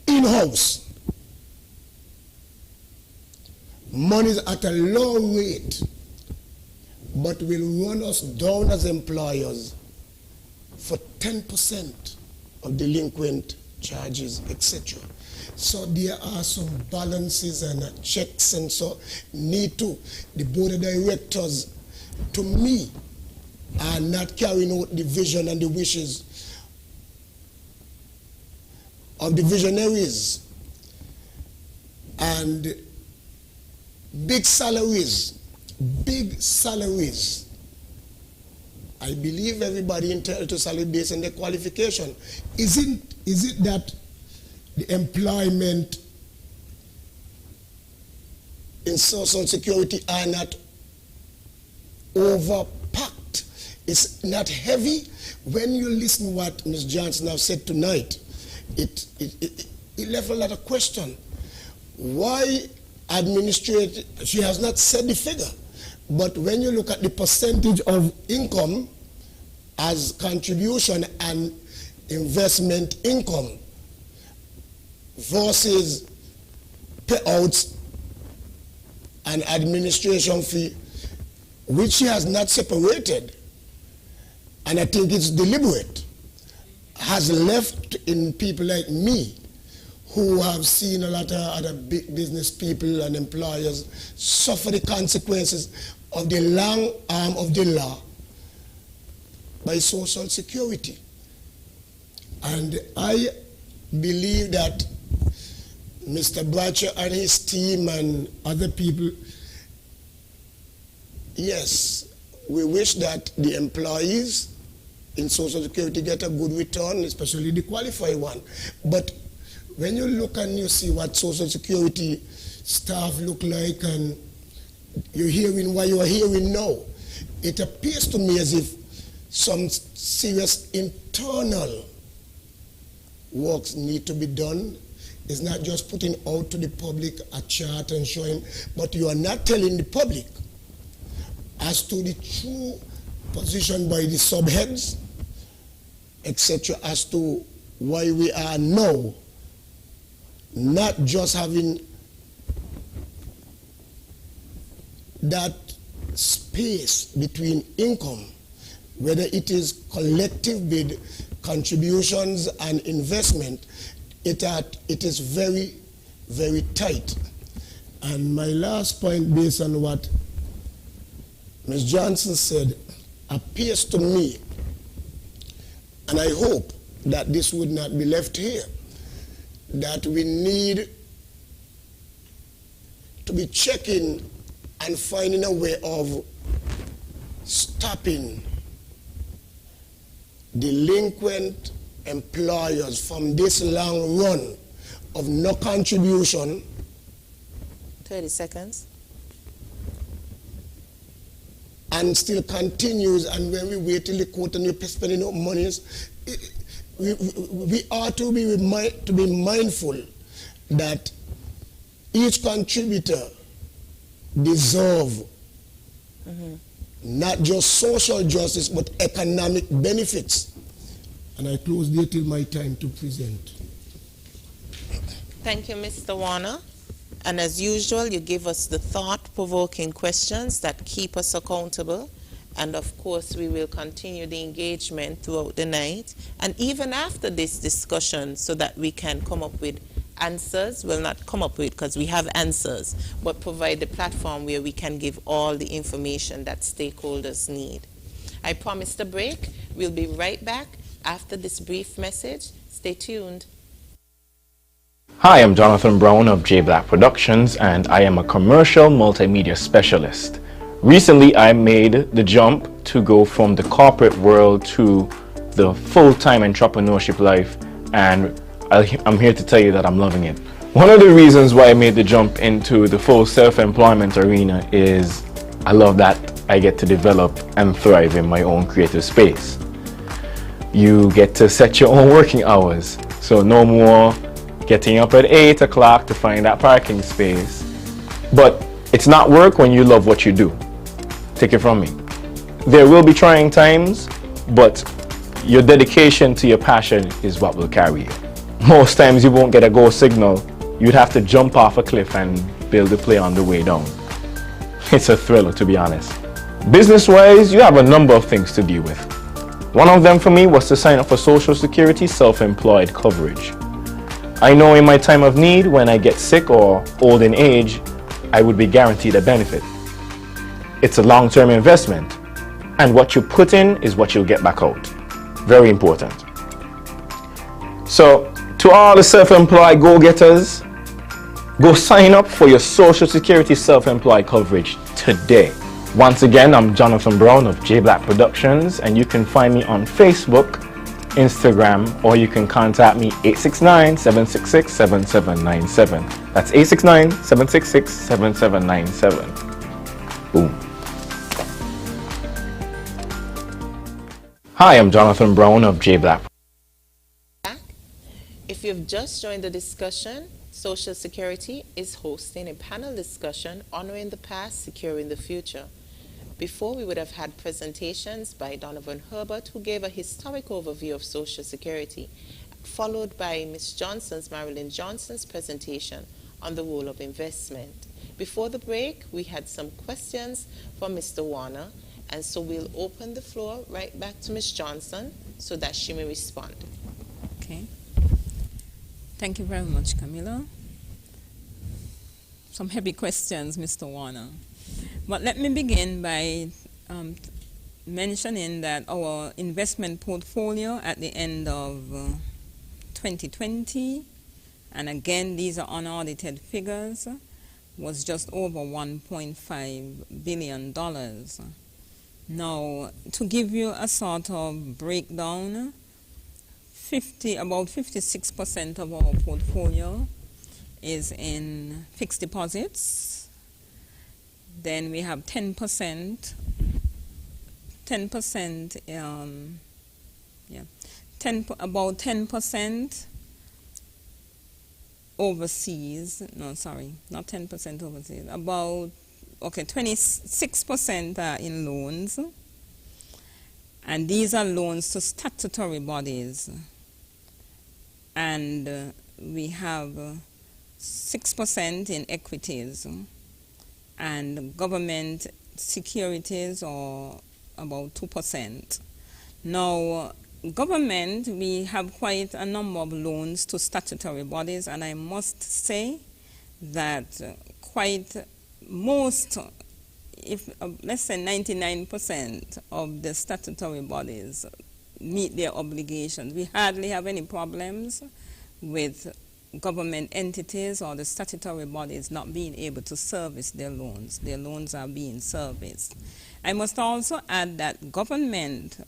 in-house monies at a low rate, but will run us down as employers for 10% of delinquent charges, etc.? So there are some balances and checks, and so need to. The board of directors, to me, are not carrying out the vision and the wishes of the visionaries. And big salaries, I believe everybody entitled to salary based on their qualification. Is it that the employment in Social Security are not overpacked? It's not heavy? When you listen what Ms. Johnson have said tonight, it left a lot of question. Why administrate? She has not said the figure, but when you look at the percentage of income as contribution and investment income versus payouts and administration fee, which she has not separated, and I think it's deliberate, has left in people like me, who have seen a lot of other big business people and employers suffer the consequences of the long arm of the law by Social Security. And I believe that Mr. Bradshaw and his team and other people yes, we wish that the employees in Social Security get a good return, especially the qualified one. But when you look and you see what Social Security staff look like and you're hearing what you are hearing now, it appears to me as if some serious internal works need to be done. It's not just putting out to the public a chart and showing, but you are not telling the public as to the true position by the subheads, etc., as to why we are now not just having that space between income, whether it is collective bid, contributions and investment, it is very, very tight. And my last point, based on what Ms. Johnson said, appears to me, and I hope that this would not be left here, that we need to be checking and finding a way of stopping delinquent employers from this long run of no contribution. 30 seconds. And still continues, and when we wait till the court and we're spending up monies, we ought to be mindful that each contributor deserves not just social justice but economic benefits. And I close there till my time to present. Thank you, Mr. Warner. And as usual, you give us the thought-provoking questions that keep us accountable. And of course, we will continue the engagement throughout the night and even after this discussion so that we can come up with answers. Well, not come up with, because we have answers, but provide the platform where we can give all the information that stakeholders need. I promised a break. We'll be right back after this brief message. Stay tuned. Hi, I'm Jonathan Brown of J Black Productions, and I am a commercial multimedia specialist. Recently, I made the jump to go from the corporate world to the full-time entrepreneurship life, and I'm here to tell you that I'm loving it. One of the reasons why I made the jump into the full self-employment arena is I love that I get to develop and thrive in my own creative space. You get to set your own working hours, so no more getting up at 8 o'clock to find that parking space. But it's not work when you love what you do. Take it from me. There will be trying times, but your dedication to your passion is what will carry you. Most times you won't get a go signal. You'd have to jump off a cliff and build a plane on the way down. It's a thriller, to be honest. Business-wise, you have a number of things to deal with. One of them for me was to sign up for Social Security self-employed coverage. I know in my time of need, when I get sick or old in age, I would be guaranteed a benefit. It's a long-term investment, and what you put in is what you'll get back out. Very important. So, to all the self-employed go-getters, go sign up for your Social Security self-employed coverage today. Once again, I'm Jonathan Brown of J Black Productions, and you can find me on Facebook, Instagram, or you can contact me 869-766-7797. That's 869-766-7797. Boom. Hi, I'm Jonathan Brown of J Black. If you've just joined the discussion, Social Security is hosting a panel discussion honoring the past, securing the future. Before, we would have had presentations by Donovan Herbert, who gave a historic overview of Social Security, followed by Marilyn Johnson's presentation on the role of investment. Before the break, we had some questions from Mr. Warner, and so we'll open the floor right back to Ms. Johnson so that she may respond. Okay. Thank you very much, Camilla. Some heavy questions, Mr. Warner. But let me begin by mentioning that our investment portfolio at the end of 2020, and again, these are unaudited figures, was just over $1.5 billion. Now, to give you a sort of breakdown, about 56% of our portfolio is in fixed deposits. Then we have 10%, about 10% overseas. No, sorry, not 10% overseas. About 26% are in loans, and these are loans to statutory bodies. And we have 6% in equities, and government securities are about 2%. Now, government, we have quite a number of loans to statutory bodies, and I must say that let's say 99% of the statutory bodies meet their obligations. We hardly have any problems with government entities or the statutory bodies not being able to service their loans. Their loans are being serviced. I must also add that the government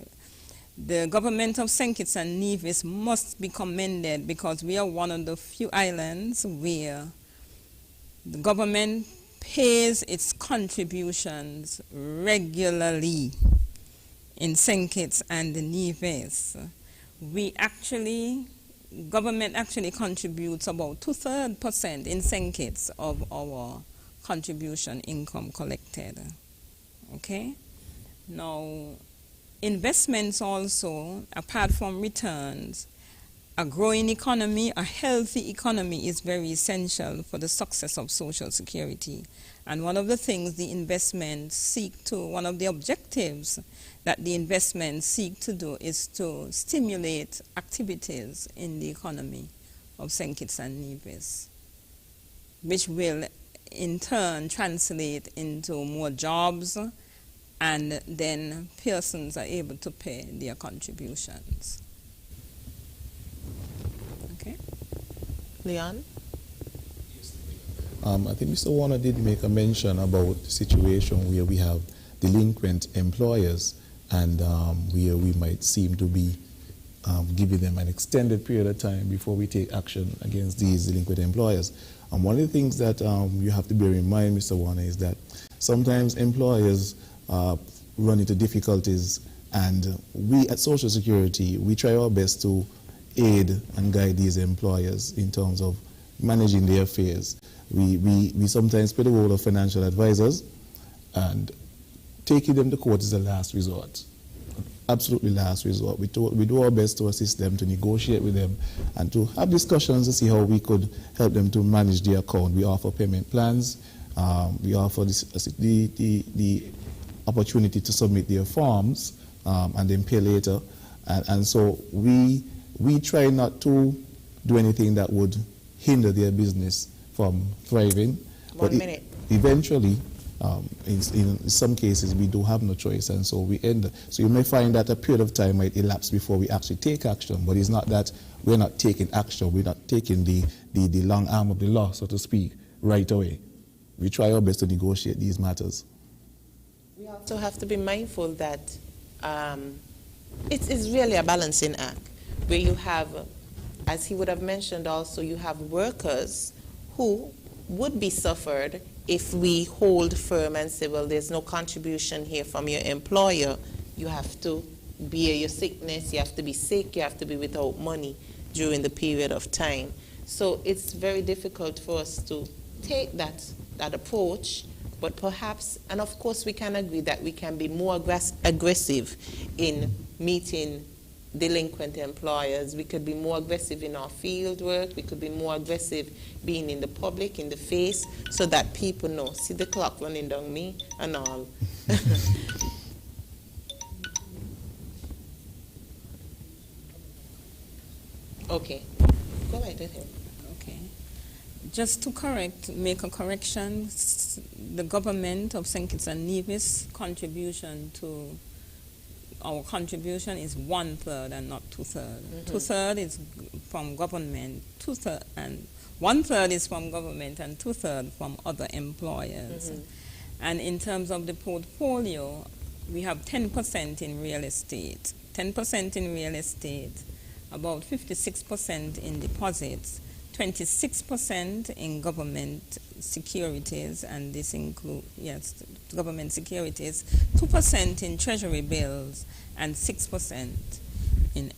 of St. Kitts and Nevis must be commended, because we are one of the few islands where the government pays its contributions regularly. In St. Kitts and Nevis, government actually contributes about 2/3% in St. Kitts of our contribution income collected. Okay? Now, investments also, apart from returns, a growing economy, a healthy economy is very essential for the success of Social Security. And one of the things the investments one of the objectives that the investments seek to do is to stimulate activities in the economy of St. Kitts and Nevis, which will in turn translate into more jobs, and then persons are able to pay their contributions. Okay? Leon? I think Mr. Warner did make a mention about the situation where we have delinquent employers, and where we might seem to be giving them an extended period of time before we take action against these delinquent employers. And one of the things that you have to bear in mind, Mr. Warner, is that sometimes employers run into difficulties, and we at Social Security, we try our best to aid and guide these employers in terms of managing their affairs. We sometimes play the role of financial advisors, and taking them to court is the last resort, absolutely last resort. We do our best to assist them, to negotiate with them, and to have discussions to see how we could help them to manage their account. We offer payment plans. We offer the opportunity to submit their forms and then pay later. And so we try not to do anything that would hinder their business from thriving. One minute. Eventually, in some cases, we do have no choice, and so we end. So you may find that a period of time might elapse before we actually take action, but it's not that we're not taking action. We're not taking the long arm of the law, so to speak, right away. We try our best to negotiate these matters. We also have to be mindful that it is really a balancing act, where you have, as he would have mentioned also, you have workers who would be suffered if we hold firm and say, well, there's no contribution here from your employer. You have to bear your sickness, you have to be sick, you have to be without money during the period of time. So it's very difficult for us to take that approach, but perhaps, and of course we can agree that we can be more aggressive in meeting delinquent employers. We could be more aggressive in our field work. We could be more aggressive being in the public, in the face, so that people know. See the clock running down me and all. Okay, go ahead. Okay. Just to make a correction, the government of St. Kitts and Nevis contribution to our contribution is 1/3 and not 2/3. 2/3 is from government, 2/3 and 1/3 is from government and 2/3 from other employers. And in terms of the portfolio, we have 10% in real estate, 10% in real estate, about 56% in deposits, 26% in government securities, and this includes, yes, government securities, 2% in treasury bills, and 6% in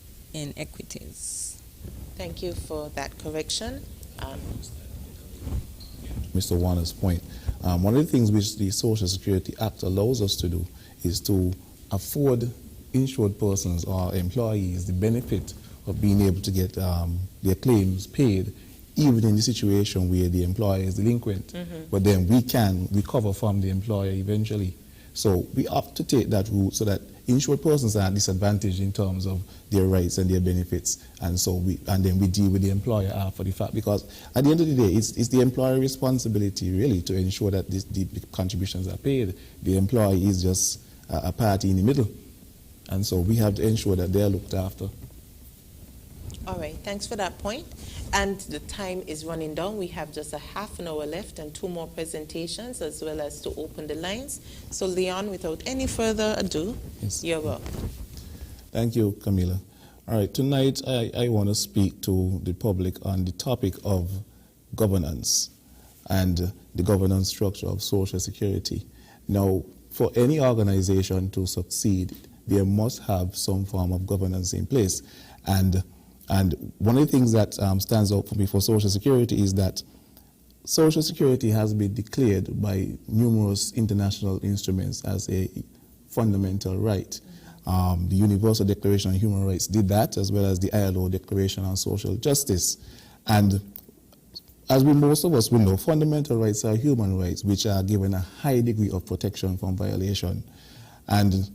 equities. Thank you for that correction. Mr. Warner's point. One of the things which the Social Security Act allows us to do is to afford insured persons or employees the benefit of being able to get their claims paid, even in the situation where the employer is delinquent. But then we can recover from the employer eventually. So we have to take that route so that insured persons are disadvantaged in terms of their rights and their benefits, and then we deal with the employer after the fact, because at the end of the day, it's the employer responsibility really to ensure that the contributions are paid. The employee is just a party in the middle, and so we have to ensure that they are looked after. All right, thanks for that point. And the time is running down. We have just a half an hour left and 2 more presentations, as well as to open the lines. So Leon, without any further ado, Yes. you're up. Thank you, Camilla. All right, tonight I want to speak to the public on the topic of governance and the governance structure of Social Security. Now, for any organization to succeed, they must have some form of governance in place. And one of the things that stands out for me for Social Security is that Social Security has been declared by numerous international instruments as a fundamental right. The Universal Declaration on Human Rights did that, as well as the ILO Declaration on Social Justice. And as most of us will know, fundamental rights are human rights, which are given a high degree of protection from violation. And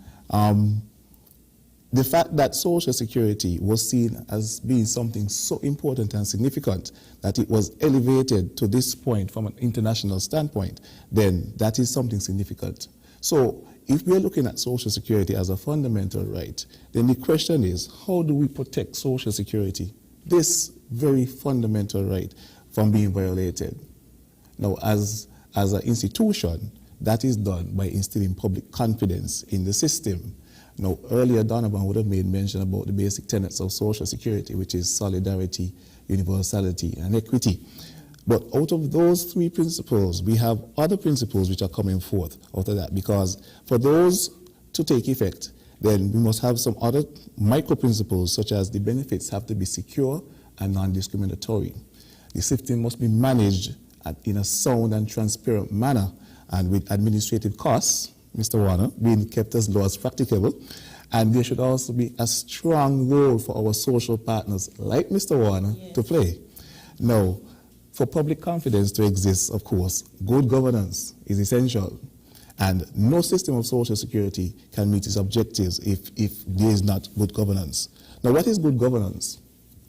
the fact that Social Security was seen as being something so important and significant that it was elevated to this point from an international standpoint, then that is something significant. So if we are looking at Social Security as a fundamental right, then the question is, how do we protect Social Security, this very fundamental right, from being violated? Now, as an institution, that is done by instilling public confidence in the system. Now, earlier Donovan would have made mention about the basic tenets of Social Security, which is solidarity, universality, and equity. But out of those 3 principles, we have other principles which are coming forth out of that, because for those to take effect, then we must have some other micro principles, such as the benefits have to be secure and non-discriminatory. The system must be managed in a sound and transparent manner, and with administrative costs, Mr. Warner, being kept as low as practicable. And there should also be a strong role for our social partners, like Mr. Warner, to play. Now, for public confidence to exist, of course, good governance is essential. And no system of Social Security can meet its objectives if there is not good governance. Now, what is good governance?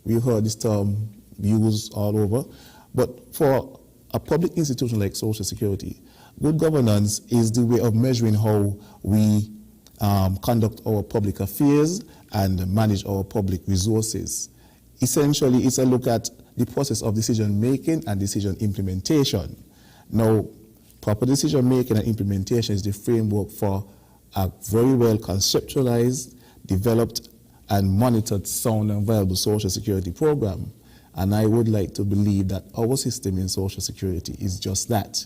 We've heard this term used all over. But for a public institution like Social Security, good governance is the way of measuring how we conduct our public affairs and manage our public resources. Essentially, it's a look at the process of decision-making and decision implementation. Now, proper decision-making and implementation is the framework for a very well conceptualized, developed, and monitored sound and viable Social Security program. And I would like to believe that our system in Social Security is just that.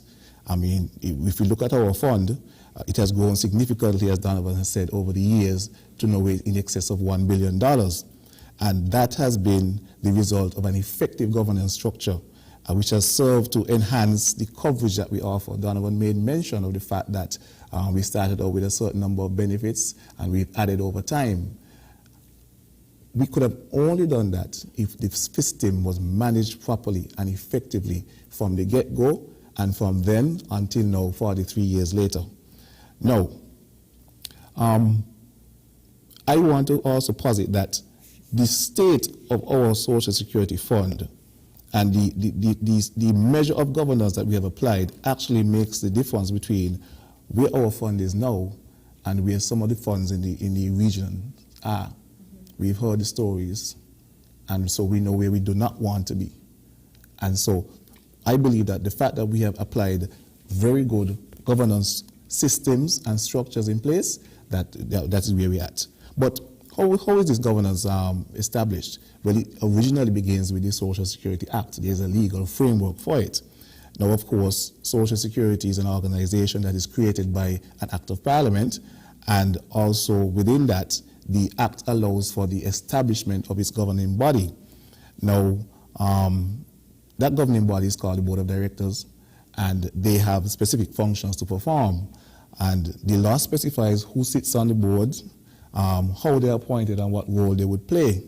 I mean, if we look at our fund, it has grown significantly, as Donovan has said, over the years to now in excess of $1 billion. And that has been the result of an effective governance structure, which has served to enhance the coverage that we offer. Donovan made mention of the fact that we started out with a certain number of benefits and we've added over time. We could have only done that if the system was managed properly and effectively from the get-go, and from then until now, 43 years later. Now, I want to also posit that the state of our Social Security fund and the measure of governance that we have applied actually makes the difference between where our fund is now and where some of the funds in the region are. We've heard the stories, and so we know where we do not want to be. And so I believe that the fact that we have applied very good governance systems and structures in place, that is where we're at. But how is this governance established? Well, it originally begins with the Social Security Act. There's a legal framework for it. Now, of course, Social Security is an organization that is created by an act of parliament, and also within that, the act allows for the establishment of its governing body. Now, that governing body is called the Board of Directors, and they have specific functions to perform. And the law specifies who sits on the board, how they're appointed, and what role they would play.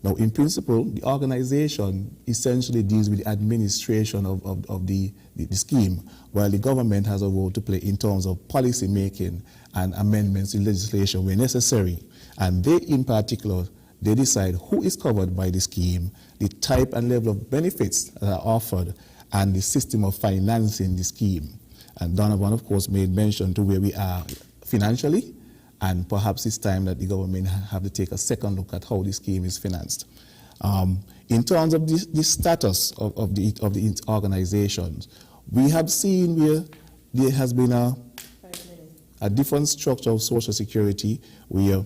Now, in principle, the organization essentially deals with the administration of the scheme, while the government has a role to play in terms of policy making and amendments in legislation where necessary. And they, in particular, they decide who is covered by the scheme, the type and level of benefits that are offered, and the system of financing the scheme. And Donovan, of course, made mention to where we are financially, and perhaps it's time that the government have to take a second look at how the scheme is financed. In terms of the status of the organizations, we have seen where there has been a different structure of Social Security where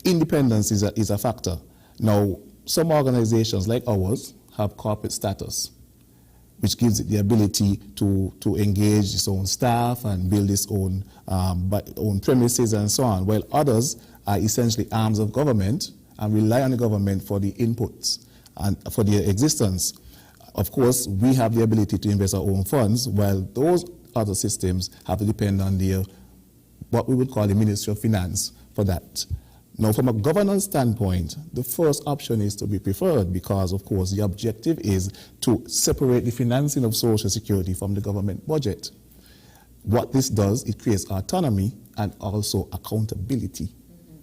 independence is a factor. Now, some organizations like ours have corporate status, which gives it the ability to engage its own staff and build its own premises and so on, while others are essentially arms of government and rely on the government for the inputs and for their existence. Of course, we have the ability to invest our own funds, while those other systems have to depend on their, what we would call the Ministry of Finance for that. Now, from a governance standpoint, the first option is to be preferred because, of course, the objective is to separate the financing of Social Security from the government budget. What this does, it creates autonomy and also accountability.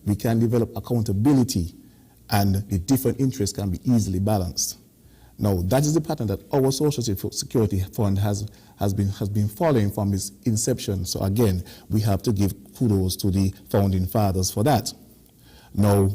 We can develop accountability and the different interests can be easily balanced. Now, that is the pattern that our Social Security Fund has been following from its inception. So again, we have to give kudos to the founding fathers for that. Now,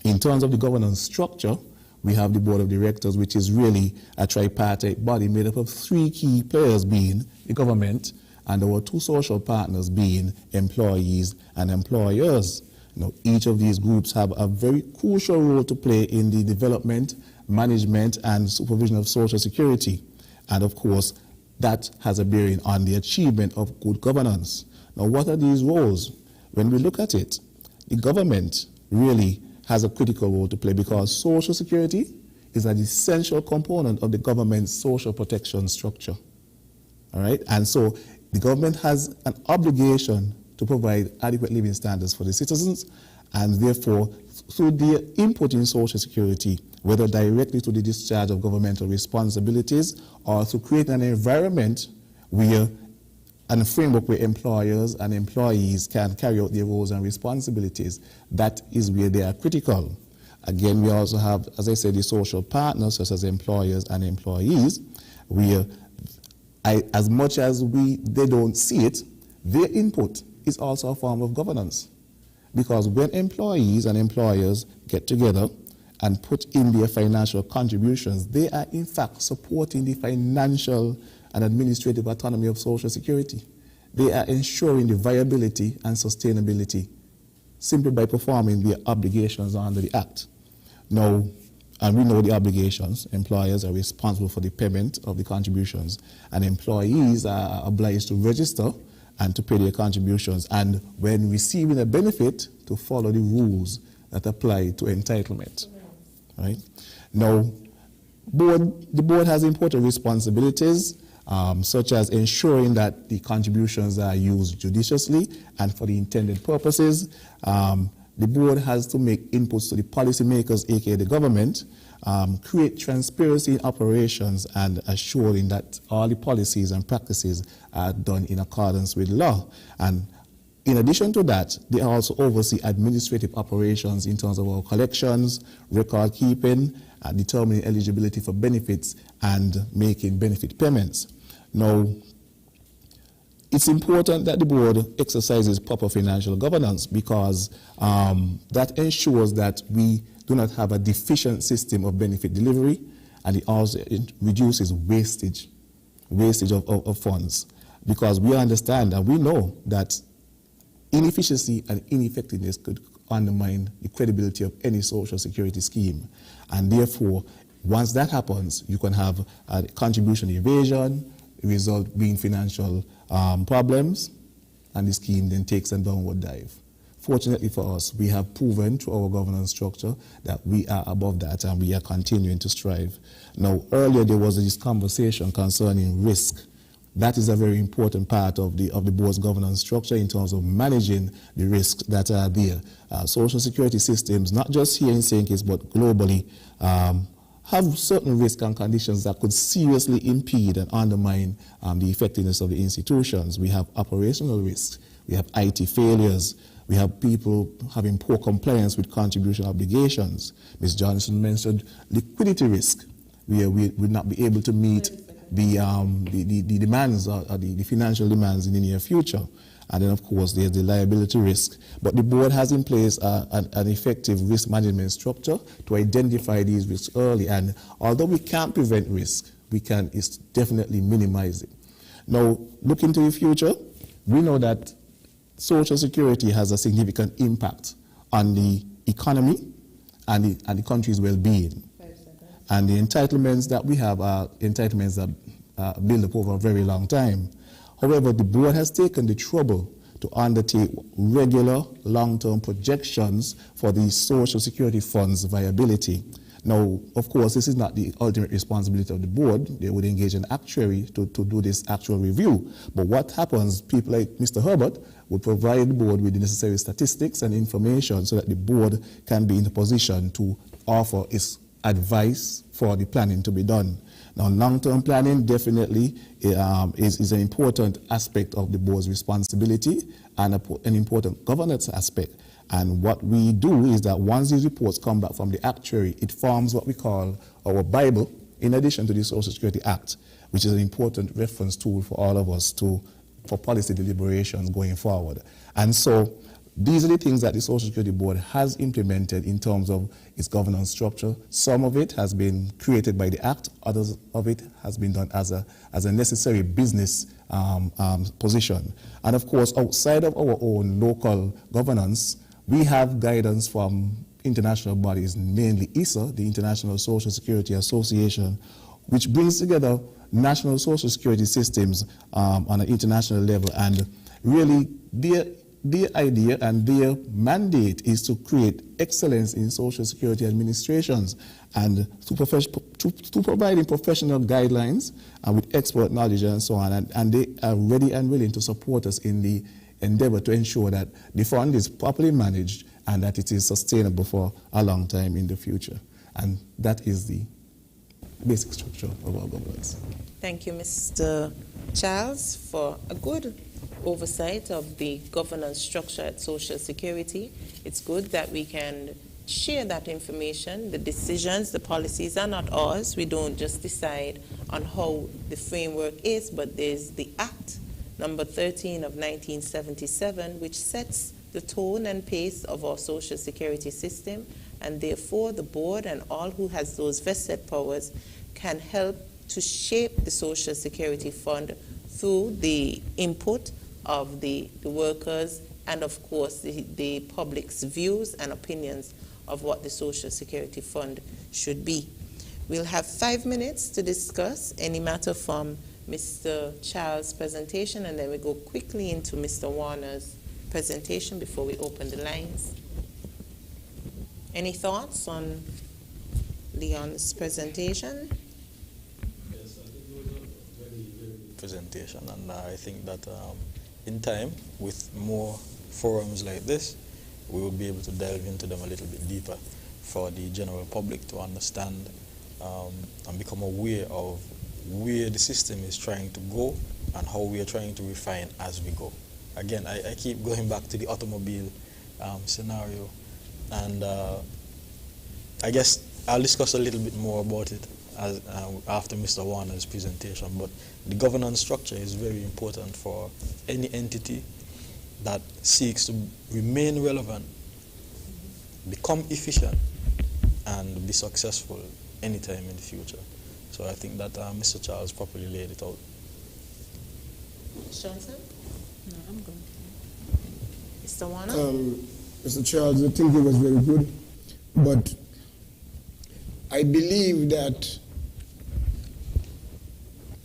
in terms of the governance structure, we have the Board of Directors, which is really a tripartite body made up of three key players being the government and our two social partners being employees and employers. Now, each of these groups have a very crucial role to play in the development, management, and supervision of Social Security. And of course, that has a bearing on the achievement of good governance. Now, what are these roles? When we look at it, the government really has a critical role to play because Social Security is an essential component of the government's social protection structure. All right? And so the government has an obligation to provide adequate living standards for the citizens, and therefore, through their input in Social Security, whether directly to the discharge of governmental responsibilities or to create an environment where and a framework where employers and employees can carry out their roles and responsibilities, that is where they are critical. Again, we also have, as I said, the social partners, such as employers and employees, where as much as they don't see it, their input is also a form of governance. Because when employees and employers get together and put in their financial contributions, they are in fact supporting the financial and administrative autonomy of Social Security. They are ensuring the viability and sustainability simply by performing their obligations under the Act. Now, and we know the obligations. Employers are responsible for the payment of the contributions, and employees are obliged to register and to pay their contributions, and when receiving a benefit, to follow the rules that apply to entitlement. Right? Now, the board has important responsibilities, such as ensuring that the contributions are used judiciously and for the intended purposes. The board has to make inputs to the policymakers, aka the government, create transparency in operations, and assuring that all the policies and practices are done in accordance with law. And in addition to that, they also oversee administrative operations in terms of our collections, record keeping, determining eligibility for benefits, and making benefit payments. Now, it's important that the board exercises proper financial governance because that ensures that we do not have a deficient system of benefit delivery, and it reduces wastage of funds, because we understand and we know that inefficiency and ineffectiveness could undermine the credibility of any social security scheme. And therefore, once that happens, you can have a contribution evasion, the result being financial problems, and the scheme then takes a downward dive. Fortunately for us, we have proven through our governance structure that we are above that and we are continuing to strive. Now, earlier there was this conversation concerning risk. That is a very important part of the board's governance structure in terms of managing the risks that are there. Social security systems, not just here in St. Kitts, but globally, have certain risks and conditions that could seriously impede and undermine the effectiveness of the institutions. We have operational risks, we have IT failures, we have people having poor compliance with contribution obligations. Ms. Johnson mentioned liquidity risk, where we would not be able to meet the demands, or the financial demands in the near future. And then, of course, there's the liability risk. But the board has in place an effective risk management structure to identify these risks early. And although we can't prevent risk, we can definitely minimize it. Now, looking to the future, we know that Social Security has a significant impact on the economy and the country's well-being. And the entitlements that we have are entitlements that build up over a very long time. However, the board has taken the trouble to undertake regular long-term projections for the Social Security Fund's viability. Now, of course, this is not the ultimate responsibility of the board. They would engage an actuary to do this actual review. But what happens, people like Mr. Herbert would provide the board with the necessary statistics and information so that the board can be in a position to offer its advice for the planning to be done. Now, long-term planning definitely is an important aspect of the board's responsibility and an important governance aspect. And what we do is that once these reports come back from the actuary, it forms what we call our Bible, in addition to the Social Security Act, which is an important reference tool for all of us for policy deliberations going forward. And so these are the things that the Social Security Board has implemented in terms of its governance structure. Some of it has been created by the Act, others of it has been done as a necessary business position. And of course, outside of our own local governance, we have guidance from international bodies, mainly ISA, the International Social Security Association, which brings together national social security systems on an international level. And really, their idea and their mandate is to create excellence in social security administrations and to provide professional guidelines and with expert knowledge and so on. And they are ready and willing to support us in the endeavor to ensure that the fund is properly managed and that it is sustainable for a long time in the future. And that is the basic structure of our governance. Thank you, Mr. Charles, for a good oversight of the governance structure at Social Security. It's good that we can share that information. The decisions, the policies are not ours. We don't just decide on how the framework is, but there's the Act number 13 of 1977, which sets the tone and pace of our Social Security system, and therefore the board and all who has those vested powers can help to shape the Social Security Fund through the input of the workers and, of course, the public's views and opinions of what the Social Security Fund should be. We'll have 5 minutes to discuss any matter from Mr. Charles' presentation, and then we go quickly into Mr. Warner's presentation before we open the lines. Any thoughts on Leon's presentation? Yes, I think it was a very, very good presentation, and I think that in time, with more forums like this, we will be able to delve into them a little bit deeper for the general public to understand and become aware of where the system is trying to go and how we are trying to refine as we go. Again, I keep going back to the automobile scenario, and I guess I'll discuss a little bit more about it as, after Mr. Warner's presentation, but the governance structure is very important for any entity that seeks to remain relevant, become efficient, and be successful anytime in the future. So I think that Mr. Charles properly laid it out. Johnson? No, I'm good. Mr. Warner? Mr. Charles, I think it was very good, but I believe that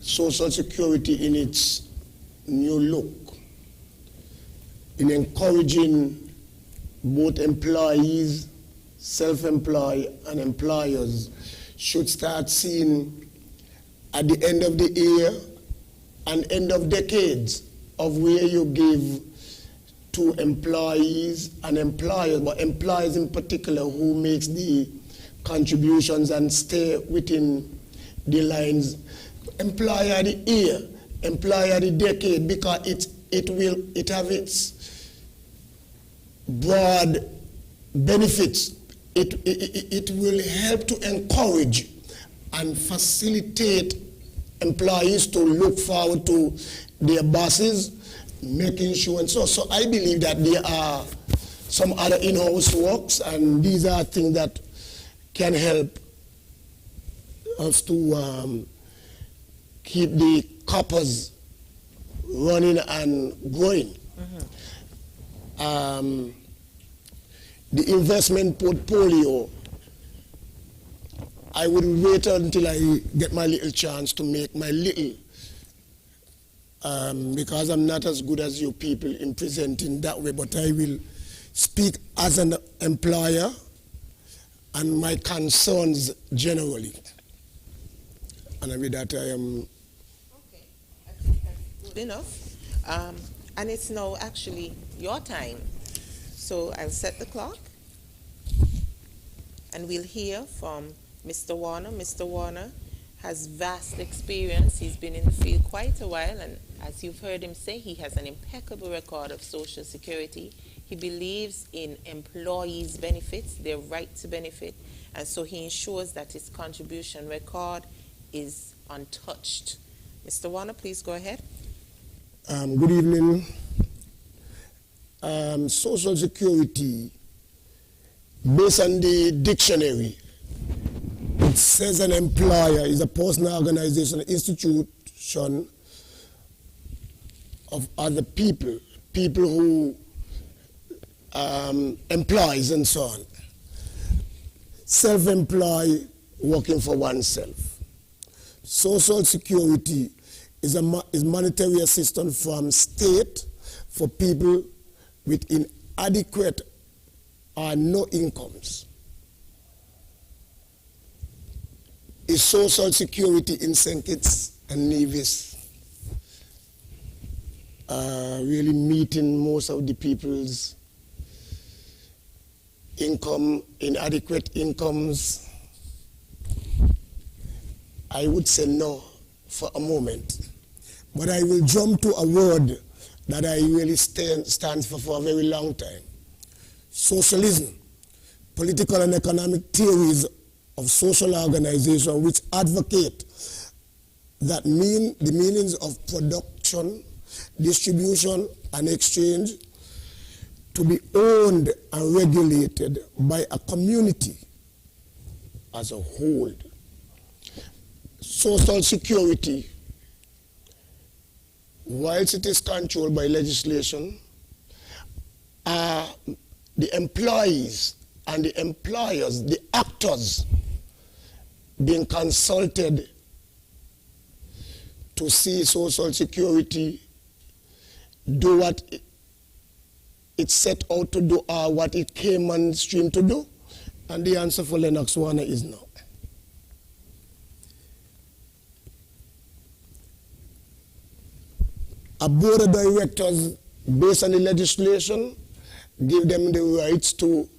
Social Security in its new look, in encouraging both employees, self-employed, and employers, should start seeing at the end of the year and end of decades of where you give to employees and employers, but employers in particular who makes the contributions and stay within the lines. Employer of the year, employer of the decade, because it have its broad benefits. It will help to encourage and facilitate employees to look forward to their bosses, making sure and so. So I believe that there are some other in-house works, and these are things that can help us to keep the coppers running and growing. The investment portfolio, I would wait until I get my little chance to make my little, because I'm not as good as you people in presenting that way, but I will speak as an employer and my concerns generally. And with that, I am... Okay, I think that's good enough. And it's now actually your time. So I'll set the clock. And we'll hear from Mr. Warner. Mr. Warner has vast experience. He's been in the field quite a while, and as you've heard him say, he has an impeccable record of Social Security. He believes in employees' benefits, their right to benefit, and so he ensures that his contribution record is untouched. Mr. Warner, please go ahead. Good evening. Social Security, based on the dictionary, it says an employer is a person, organization, institution of other people, people who employs and so on. Self-employed, working for oneself. Social Security is monetary assistance from state for people with inadequate or no incomes. Is Social Security in St. Kitts and Nevis really meeting most of the people's income, inadequate incomes? I would say no for a moment. But I will jump to a word that I really stands for a very long time. Socialism, political and economic theories of social organization which advocate that the meanings of production, distribution, and exchange to be owned and regulated by a community as a whole. Social Security, whilst it is controlled by legislation, the employees and the employers, the actors, being consulted to see Social Security do what it set out to do or what it came on stream to do? And the answer for Lenox Warner is no. A board of directors, based on the legislation, give them the rights to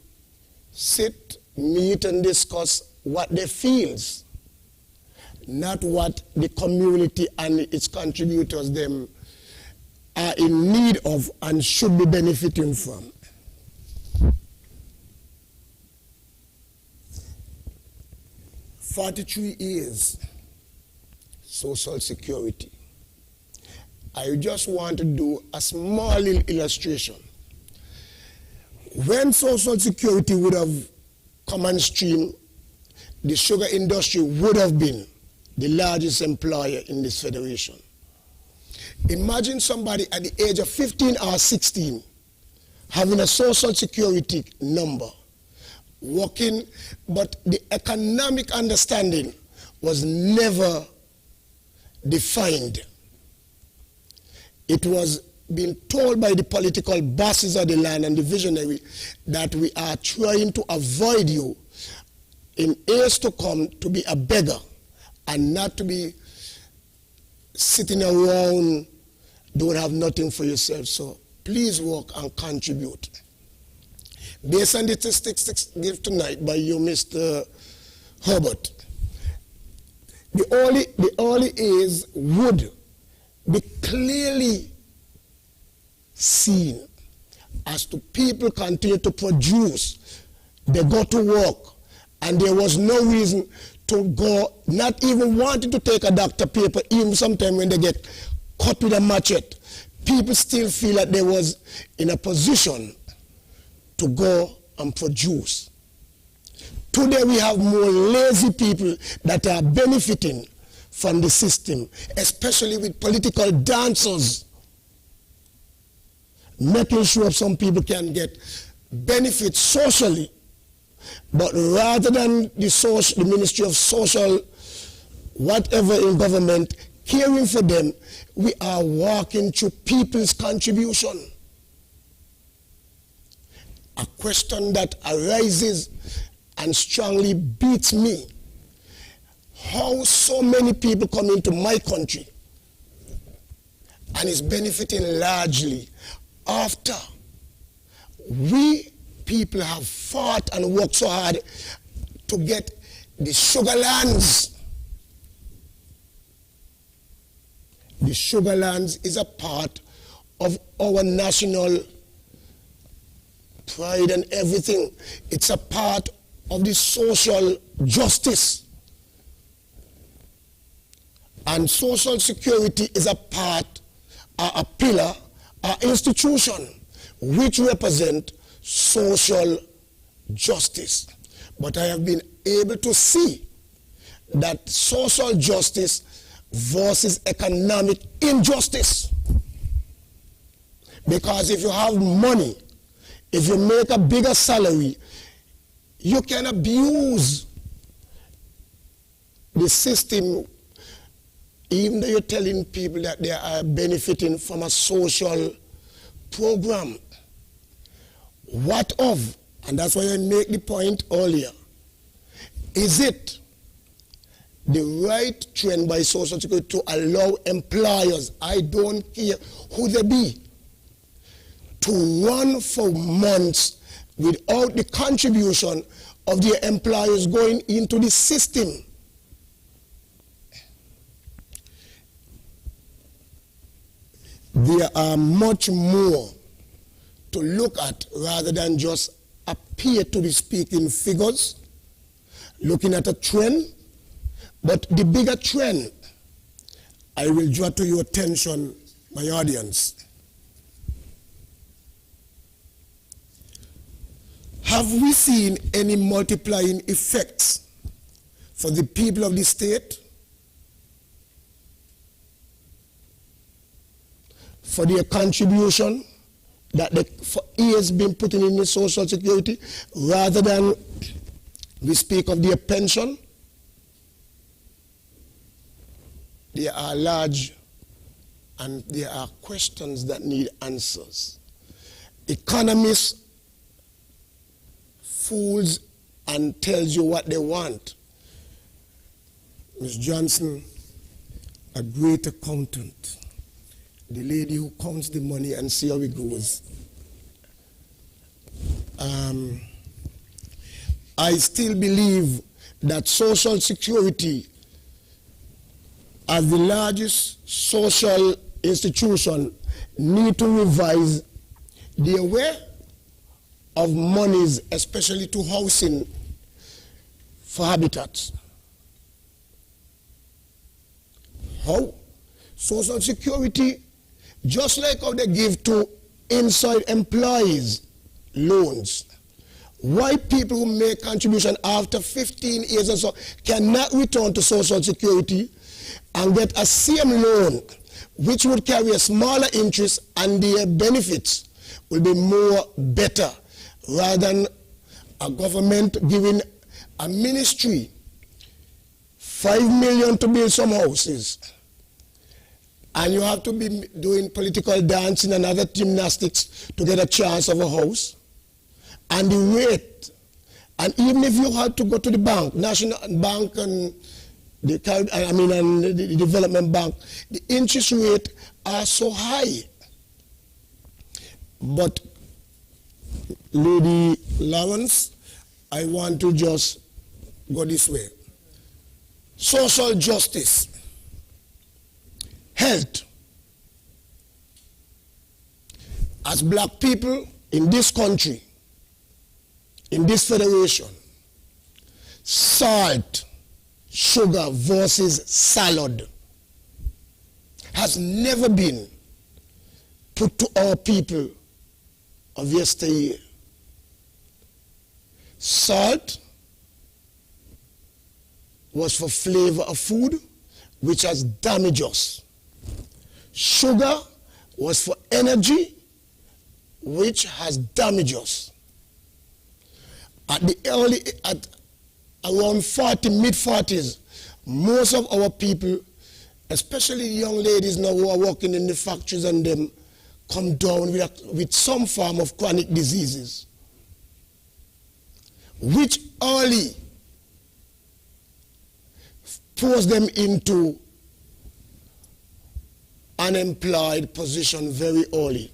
sit, meet, and discuss what they feel, not what the community and its contributors them are in need of and should be benefiting from. 43 years, Social Security. I just want to do a small little illustration. When Social Security would have come on stream, the sugar industry would have been the largest employer in this federation. Imagine somebody at the age of 15 or 16 having a Social Security number, working, but the economic understanding was never defined. It was being told by the political bosses of the land and the visionary that we are trying to avoid you in years to come to be a beggar and not to be sitting around, don't have nothing for yourself. So please work and contribute. Based on the statistics given tonight by you, Mr. Herbert, the early years would be clearly seen as to people continue to produce, they go to work, and there was no reason to go, not even wanting to take a doctor paper, even sometimes when they get cut with a machete, people still feel that they was in a position to go and produce. Today we have more lazy people that are benefiting from the system, especially with political dancers, making sure some people can get benefits socially, but rather than the Ministry of Social, whatever in government, caring for them, we are walking through people's contribution. A question that arises and strongly beats me: how so many people come into my country and is benefiting largely after we people have fought and worked so hard to get the sugar lands. The sugar lands is a part of our national pride and everything. It's a part of the social justice. And Social Security is a part, a pillar, an institution which represent social justice. But I have been able to see that social justice versus economic injustice. Because if you have money, if you make a bigger salary, you can abuse the system, even though you're telling people that they are benefiting from a social program. What of, and that's why I make the point earlier, is it the right trend by Social Security to allow employers, I don't care who they be, to run for months without the contribution of their employers going into the system? There are much more to look at rather than just appear to be speaking figures, looking at a trend. But the bigger trend, I will draw to your attention, my audience. Have we seen any multiplying effects for the people of the state, for their contribution that they for years been putting in the Social Security, rather than we speak of their pension? There are large and there are questions that need answers. Economists fools and tells you what they want. Ms. Johnson, a great accountant, the lady who counts the money and see how it goes. I still believe that Social Security, as the largest social institution, need to revise their way of monies, especially to housing for habitats. How? Social Security, just like how they give to inside employees loans, why people who make contribution after 15 years or so cannot return to Social Security and get a same loan which would carry a smaller interest and their benefits will be more better rather than a government giving a ministry 5 million to build some houses, and you have to be doing political dancing and other gymnastics to get a chance of a house, and the rate, and even if you had to go to the bank, National Bank and the Development Bank, the interest rate are so high. But Lady Lawrence, I want to just go this way. Social justice, health. As black people in this country, in this federation, salt, sugar versus salad has never been put to our people of yesteryear. Salt was for flavor of food, which has damaged us. Sugar was for energy, which has damaged us. At around 40, mid-40s, most of our people, especially young ladies now who are working in the factories and them, come down with some form of chronic diseases, which early force them into unemployed position very early.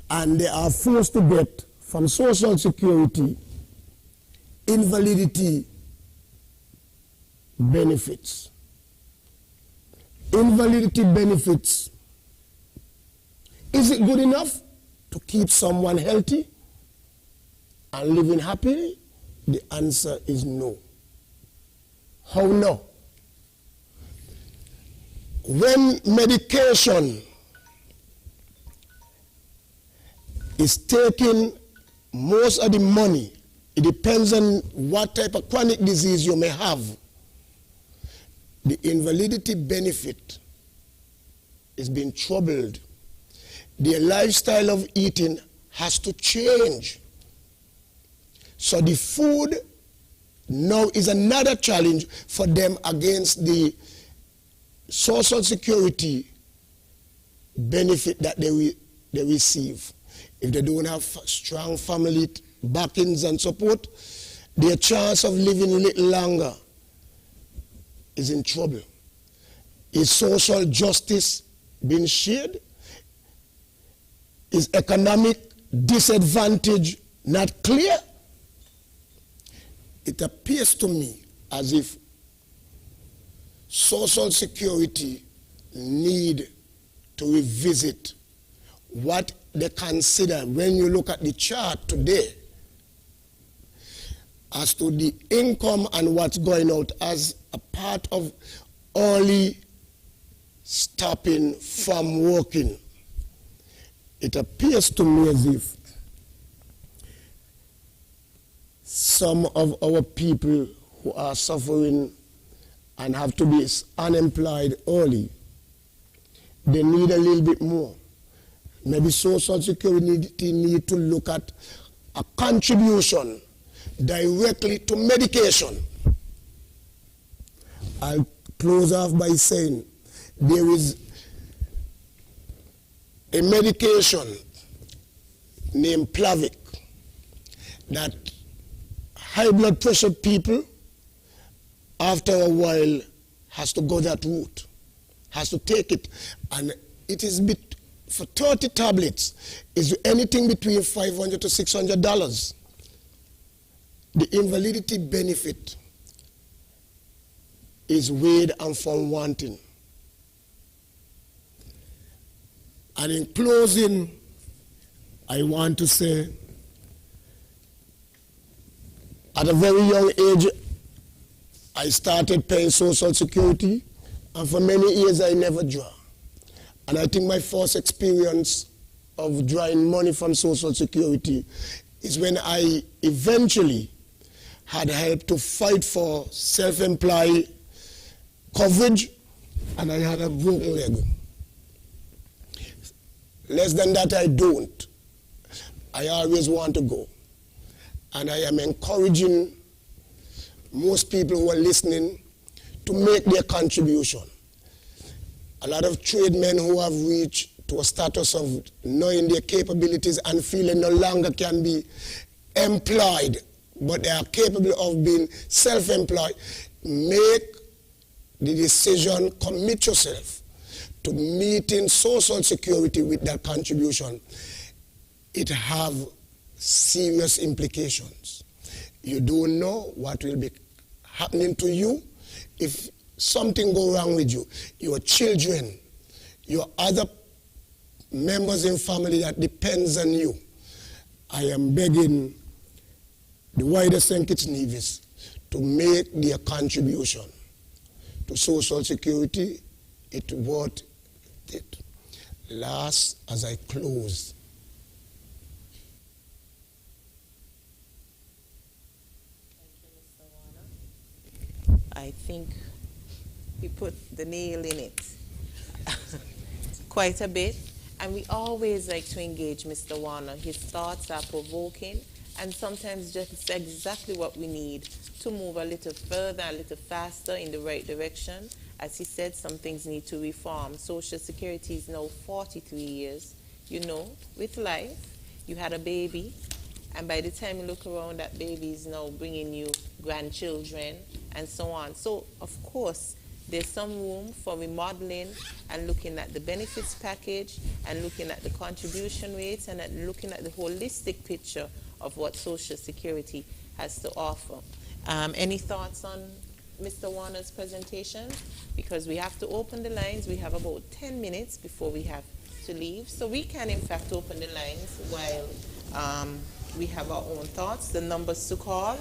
And they are forced to get from Social Security invalidity benefits. Invalidity benefits, is it good enough to keep someone healthy and living happily? The answer is no. How no? When medication is taking most of the money, it depends on what type of chronic disease you may have. The invalidity benefit is being troubled. Their lifestyle of eating has to change. So the food now is another challenge for them against the Social Security benefit that they receive. If they don't have strong family backings and support, their chance of living a little longer is in trouble. Is social justice being shared? Is economic disadvantage not clear? It appears to me as if Social Security need to revisit what they consider when you look at the chart today as to the income and what's going out as a part of early stopping from working. It appears to me as if some of our people who are suffering and have to be unemployed early, they need a little bit more. Maybe Social Security need to look at a contribution directly to medication. I'll close off by saying there is a medication named Plavix that high blood pressure people after a while has to go that route, has to take it, and it is for 30 tablets is anything between $500 to $600. The invalidity benefit is weighed and found wanting. And in closing, I want to say, at a very young age, I started paying Social Security And for many years, I never draw. And I think my first experience of drawing money from Social Security is when I eventually had helped to fight for self-employed coverage, and I had a broken leg. Less than that, I don't. I always want to go. And I am encouraging most people who are listening to make their contribution. A lot of tradesmen who have reached to a status of knowing their capabilities and feeling no longer can be employed, but they are capable of being self-employed, make the decision, commit yourself to meeting Social Security with that contribution. It have serious implications. You don't know what will be happening to you if something go wrong with you. Your children, your other members in family that depends on you. I am begging the wider St. Kitts Nevis to make their contribution to Social Security. It worth it. Last, as I close, I think we put the nail in it quite a bit, and we always like to engage Mr. Warner. His thoughts are provoking, and sometimes just exactly what we need to move a little further, a little faster in the right direction. As he said, some things need to reform. Social Security is now 43 years. You know, with life, you had a baby, and by the time you look around, that baby is now bringing you grandchildren and so on. So, of course, there's some room for remodeling and looking at the benefits package and looking at the contribution rates and looking at the holistic picture of what Social Security has to offer. Any thoughts on Mr. Warner's presentation? Because we have to open the lines. We have about 10 minutes before we have to leave. So we can, in fact, open the lines while we have our own thoughts. The numbers to call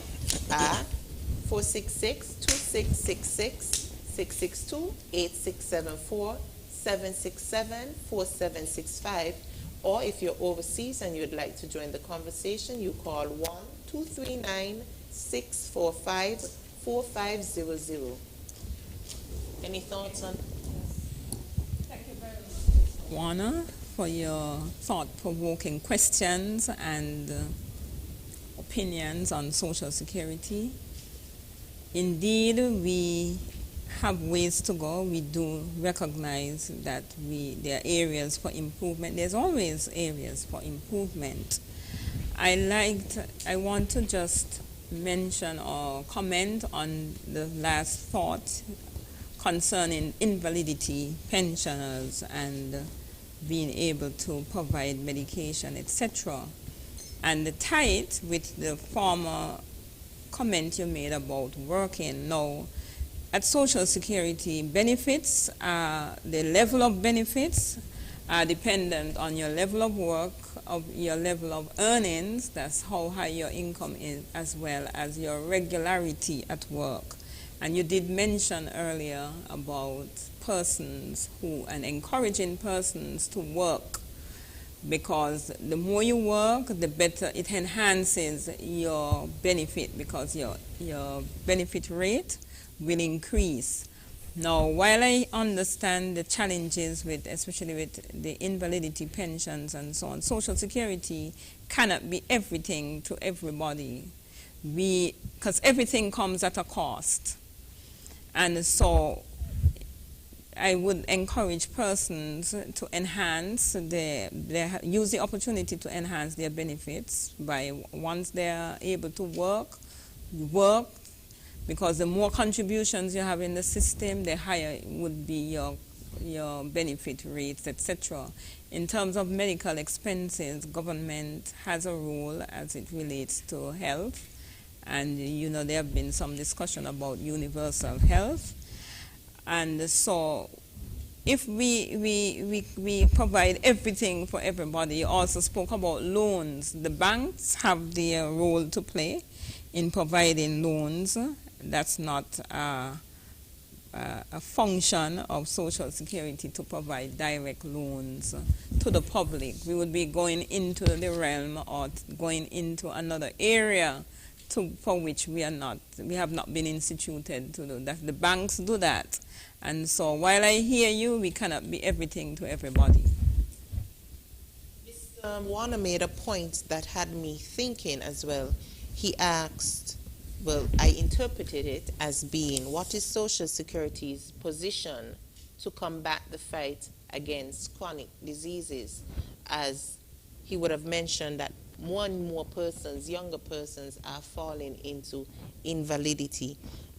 are 466-2666, 662-8674, 767-4765, or if you're overseas and you'd like to join the conversation, you call 1-239-645-4500. Any thoughts on? Thank you very much, Warner, for your thought-provoking questions and opinions on Social Security. Indeed, we have ways to go. We do recognize that there are areas for improvement. There's always areas for improvement. I want to just mention or comment on the last thought concerning invalidity pensioners and being able to provide medication, etc. And tie it with the former comment you made about working. Now, at Social Security, benefits, the level of benefits are dependent on your level of work, of your level of earnings, that's how high your income is, as well as your regularity at work. And you did mention earlier about persons and encouraging persons to work, because the more you work, the better it enhances your benefit, because your benefit rate will increase. Now, while I understand the challenges especially with the invalidity pensions and so on, Social Security cannot be everything to everybody, because everything comes at a cost. And so I would encourage persons to enhance use the opportunity to enhance their benefits once they are able to work, because the more contributions you have in the system, the higher would be your benefit rates, etc. In terms of medical expenses, government has a role as it relates to health, and there have been some discussion about universal health. And so if we provide everything for everybody, you also spoke about loans. The banks have their role to play in providing loans. That's not a function of Social Security to provide direct loans to the public. We would be going into the realm or going into another area for which we have not been instituted to do that. The banks do that. And so while I hear you, we cannot be everything to everybody. Mr. Warner made a point that had me thinking as well. He asked, well, I interpreted it as being, what is Social Security's position to combat the fight against chronic diseases? As he would have mentioned that more and more persons, younger persons, are falling into invalidity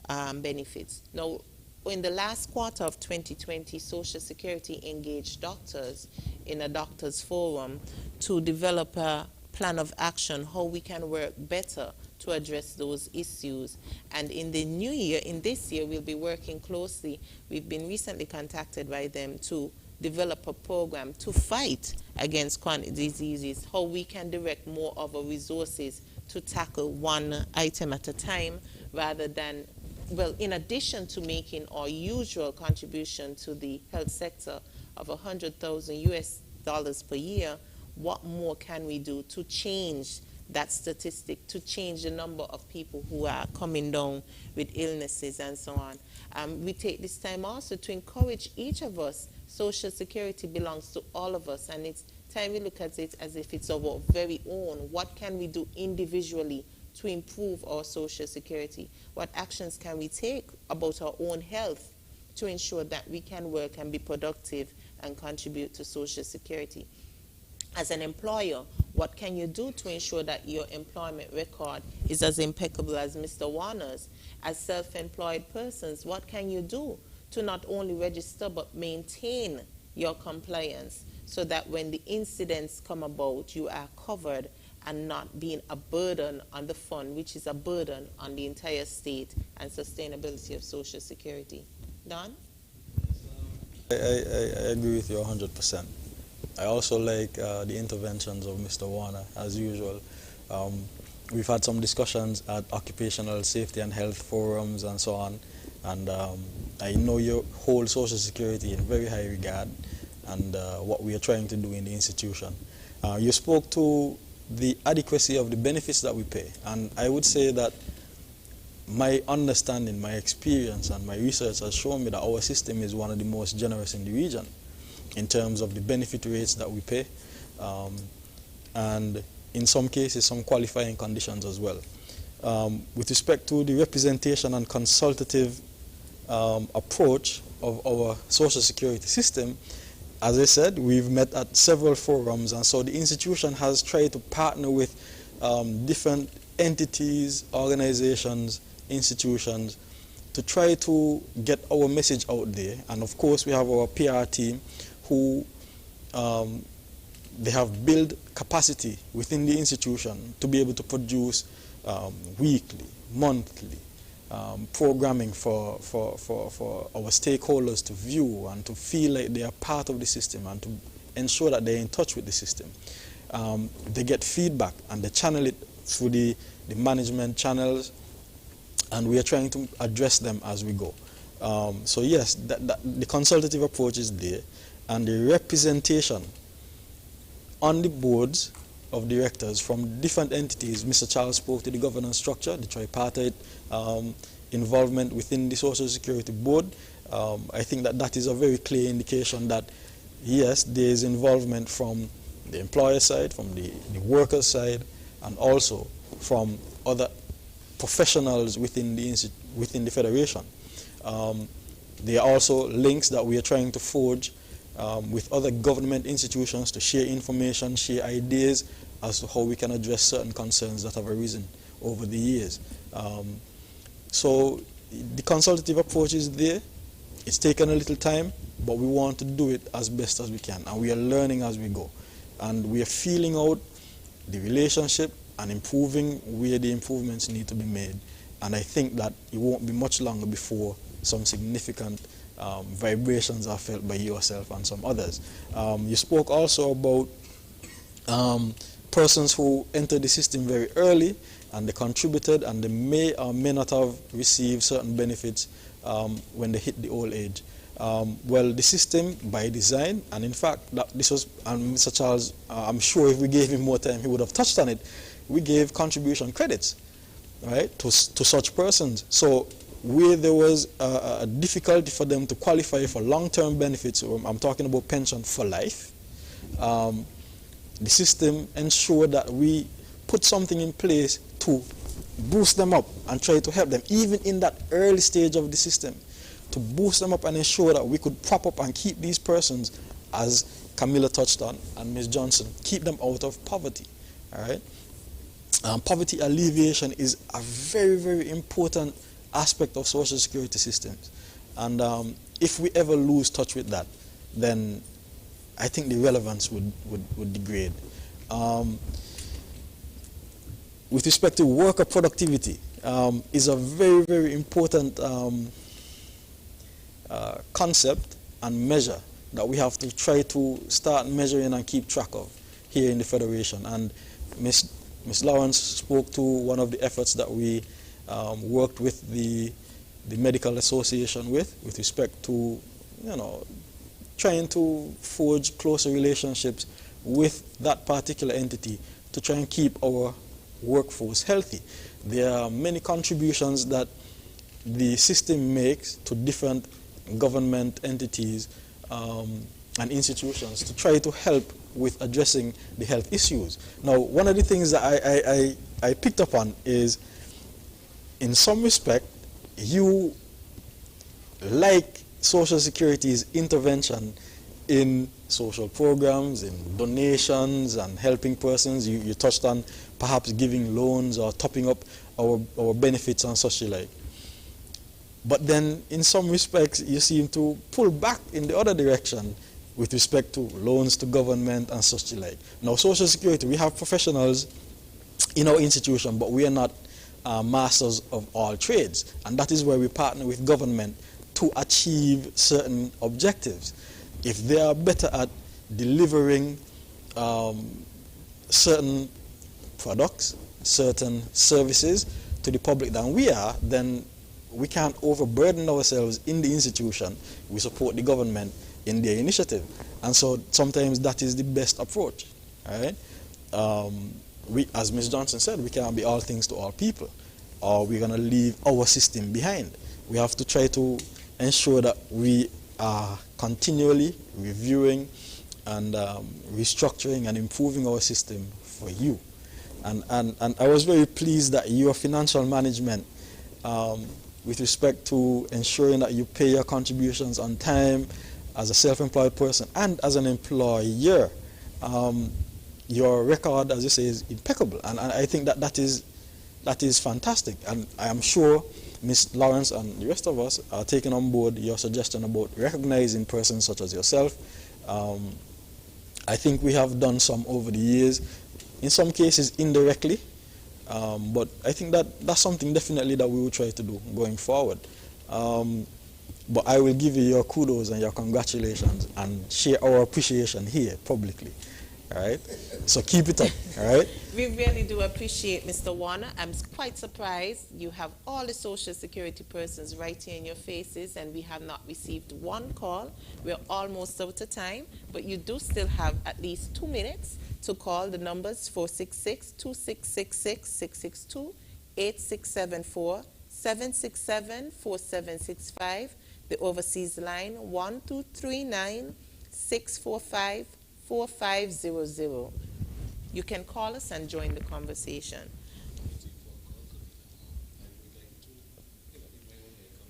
benefits. Now, in the last quarter of 2020, Social Security engaged doctors in a doctors' forum to develop a plan of action, how we can work better to address those issues. And in the new year, in this year, we'll be working closely. We've been recently contacted by them to develop a program to fight against chronic diseases, how we can direct more of our resources to tackle one item at a time rather than, well, in addition to making our usual contribution to the health sector of $100,000 per year, what more can we do to change that statistic, to change the number of people who are coming down with illnesses and so on. We take this time also to encourage each of us. Social Security belongs to all of us, and it's time we look at it as if it's our very own. What can we do individually to improve our Social Security? What actions can we take about our own health to ensure that we can work and be productive and contribute to Social Security? As an employer, what can you do to ensure that your employment record is as impeccable as Mr. Warner's? As self-employed persons, what can you do to not only register but maintain your compliance so that when the incidents come about, you are covered and not being a burden on the fund, which is a burden on the entire state and sustainability of Social Security? Don? I agree with you 100%. I also like the interventions of Mr. Warner, as usual. We've had some discussions at occupational safety and health forums and so on, and I know you hold Social Security in very high regard and what we are trying to do in the institution. You spoke to the adequacy of the benefits that we pay, and I would say that my understanding, my experience, and my research has shown me that our system is one of the most generous in the region in terms of the benefit rates that we pay, and in some cases some qualifying conditions as well. With respect to the representation and consultative approach of our Social Security system, as I said, we've met at several forums, and so the institution has tried to partner with different entities, organizations, institutions to try to get our message out there. And of course we have our PR team who they have built capacity within the institution to be able to produce weekly, monthly programming for our stakeholders to view and to feel like they are part of the system and to ensure that they're in touch with the system. They get feedback and they channel it through the management channels, and we are trying to address them as we go. So yes, the consultative approach is there, and the representation on the boards of directors from different entities. Mr. Charles spoke to the governance structure, the tripartite involvement within the Social Security Board. I think that is a very clear indication that yes, there is involvement from the employer side, from the worker side, and also from other professionals within the federation. There are also links that we are trying to forge with other government institutions to share information, share ideas as to how we can address certain concerns that have arisen over the years. So the consultative approach is there. It's taken a little time, but we want to do it as best as we can, and we are learning as we go. And we are feeling out the relationship and improving where the improvements need to be made. And I think that it won't be much longer before some significant vibrations are felt by yourself and some others. You spoke also about persons who entered the system very early and they contributed and they may or may not have received certain benefits when they hit the old age. Well, the system by design, and in fact, this was, and Mr. Charles, I'm sure if we gave him more time, he would have touched on it. We gave contribution credits, right, to such persons. So where there was a difficulty for them to qualify for long-term benefits, I'm talking about pension for life, the system ensured that we put something in place to boost them up and try to help them, even in that early stage of the system, to boost them up and ensure that we could prop up and keep these persons, as Camilla touched on and Ms. Johnson, keep them out of poverty. All right. Poverty alleviation is a very, very important aspect of social security systems, and if we ever lose touch with that, then I think the relevance would degrade. With respect to worker productivity, is a very, very important concept and measure that we have to try to start measuring and keep track of here in the Federation. And Ms. Lawrence spoke to one of the efforts that we worked with the Medical Association with respect to, trying to forge closer relationships with that particular entity to try and keep our workforce healthy. There are many contributions that the system makes to different government entities and institutions to try to help with addressing the health issues. Now, one of the things that I picked up on is, in some respect, you like Social Security's intervention in social programs, in donations and helping persons. You touched on perhaps giving loans or topping up our benefits and such like. But then in some respects you seem to pull back in the other direction with respect to loans to government and such like. Now, Social Security, we have professionals in our institution, but we are not masters of all trades, and that is where we partner with government to achieve certain objectives. If they are better at delivering certain products, certain services to the public than we are, then we can't overburden ourselves in the institution. We support the government in their initiative. And so sometimes that is the best approach. Right? We, as Ms. Johnson said, we can't be all things to all people, or we're going to leave our system behind. We have to try to ensure that we are continually reviewing and restructuring and improving our system for you. And I was very pleased that your financial management, with respect to ensuring that you pay your contributions on time as a self-employed person and as an employer, your record, as you say, is impeccable. And I think that is fantastic. And I am sure Ms. Lawrence and the rest of us are taking on board your suggestion about recognizing persons such as yourself. I think we have done some over the years, in some cases indirectly, but I think that's something definitely that we will try to do going forward. But I will give you your kudos and your congratulations and share our appreciation here publicly. All right? So keep it up, all right? We really do appreciate Mr. Warner. I'm quite surprised you have all the Social Security persons right here in your faces, and we have not received one call. We're almost out of time, but you do still have at least 2 minutes to call. The numbers 466-2666-662, 8674-767-4765. The overseas line 1239-645-4500. You can call us and join the conversation.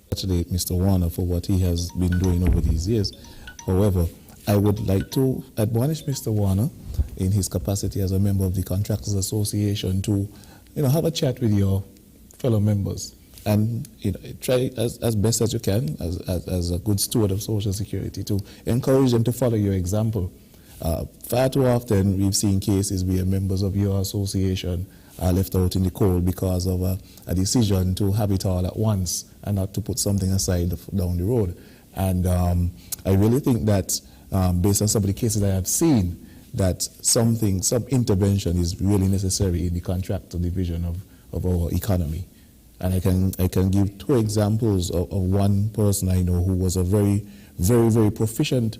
Congratulate Mr. Warner for what he has been doing over these years. However, I would like to admonish Mr. Warner in his capacity as a member of the Contractors Association to, have a chat with your fellow members and try as best as you can, as a good steward of Social Security, to encourage them to follow your example. Far too often we've seen cases where members of your association are left out in the cold because of a decision to have it all at once and not to put something aside down the road. And I really think that based on some of the cases I have seen, that some intervention is really necessary in the contractor division of our economy. And I can give two examples of one person I know who was a very, very, very proficient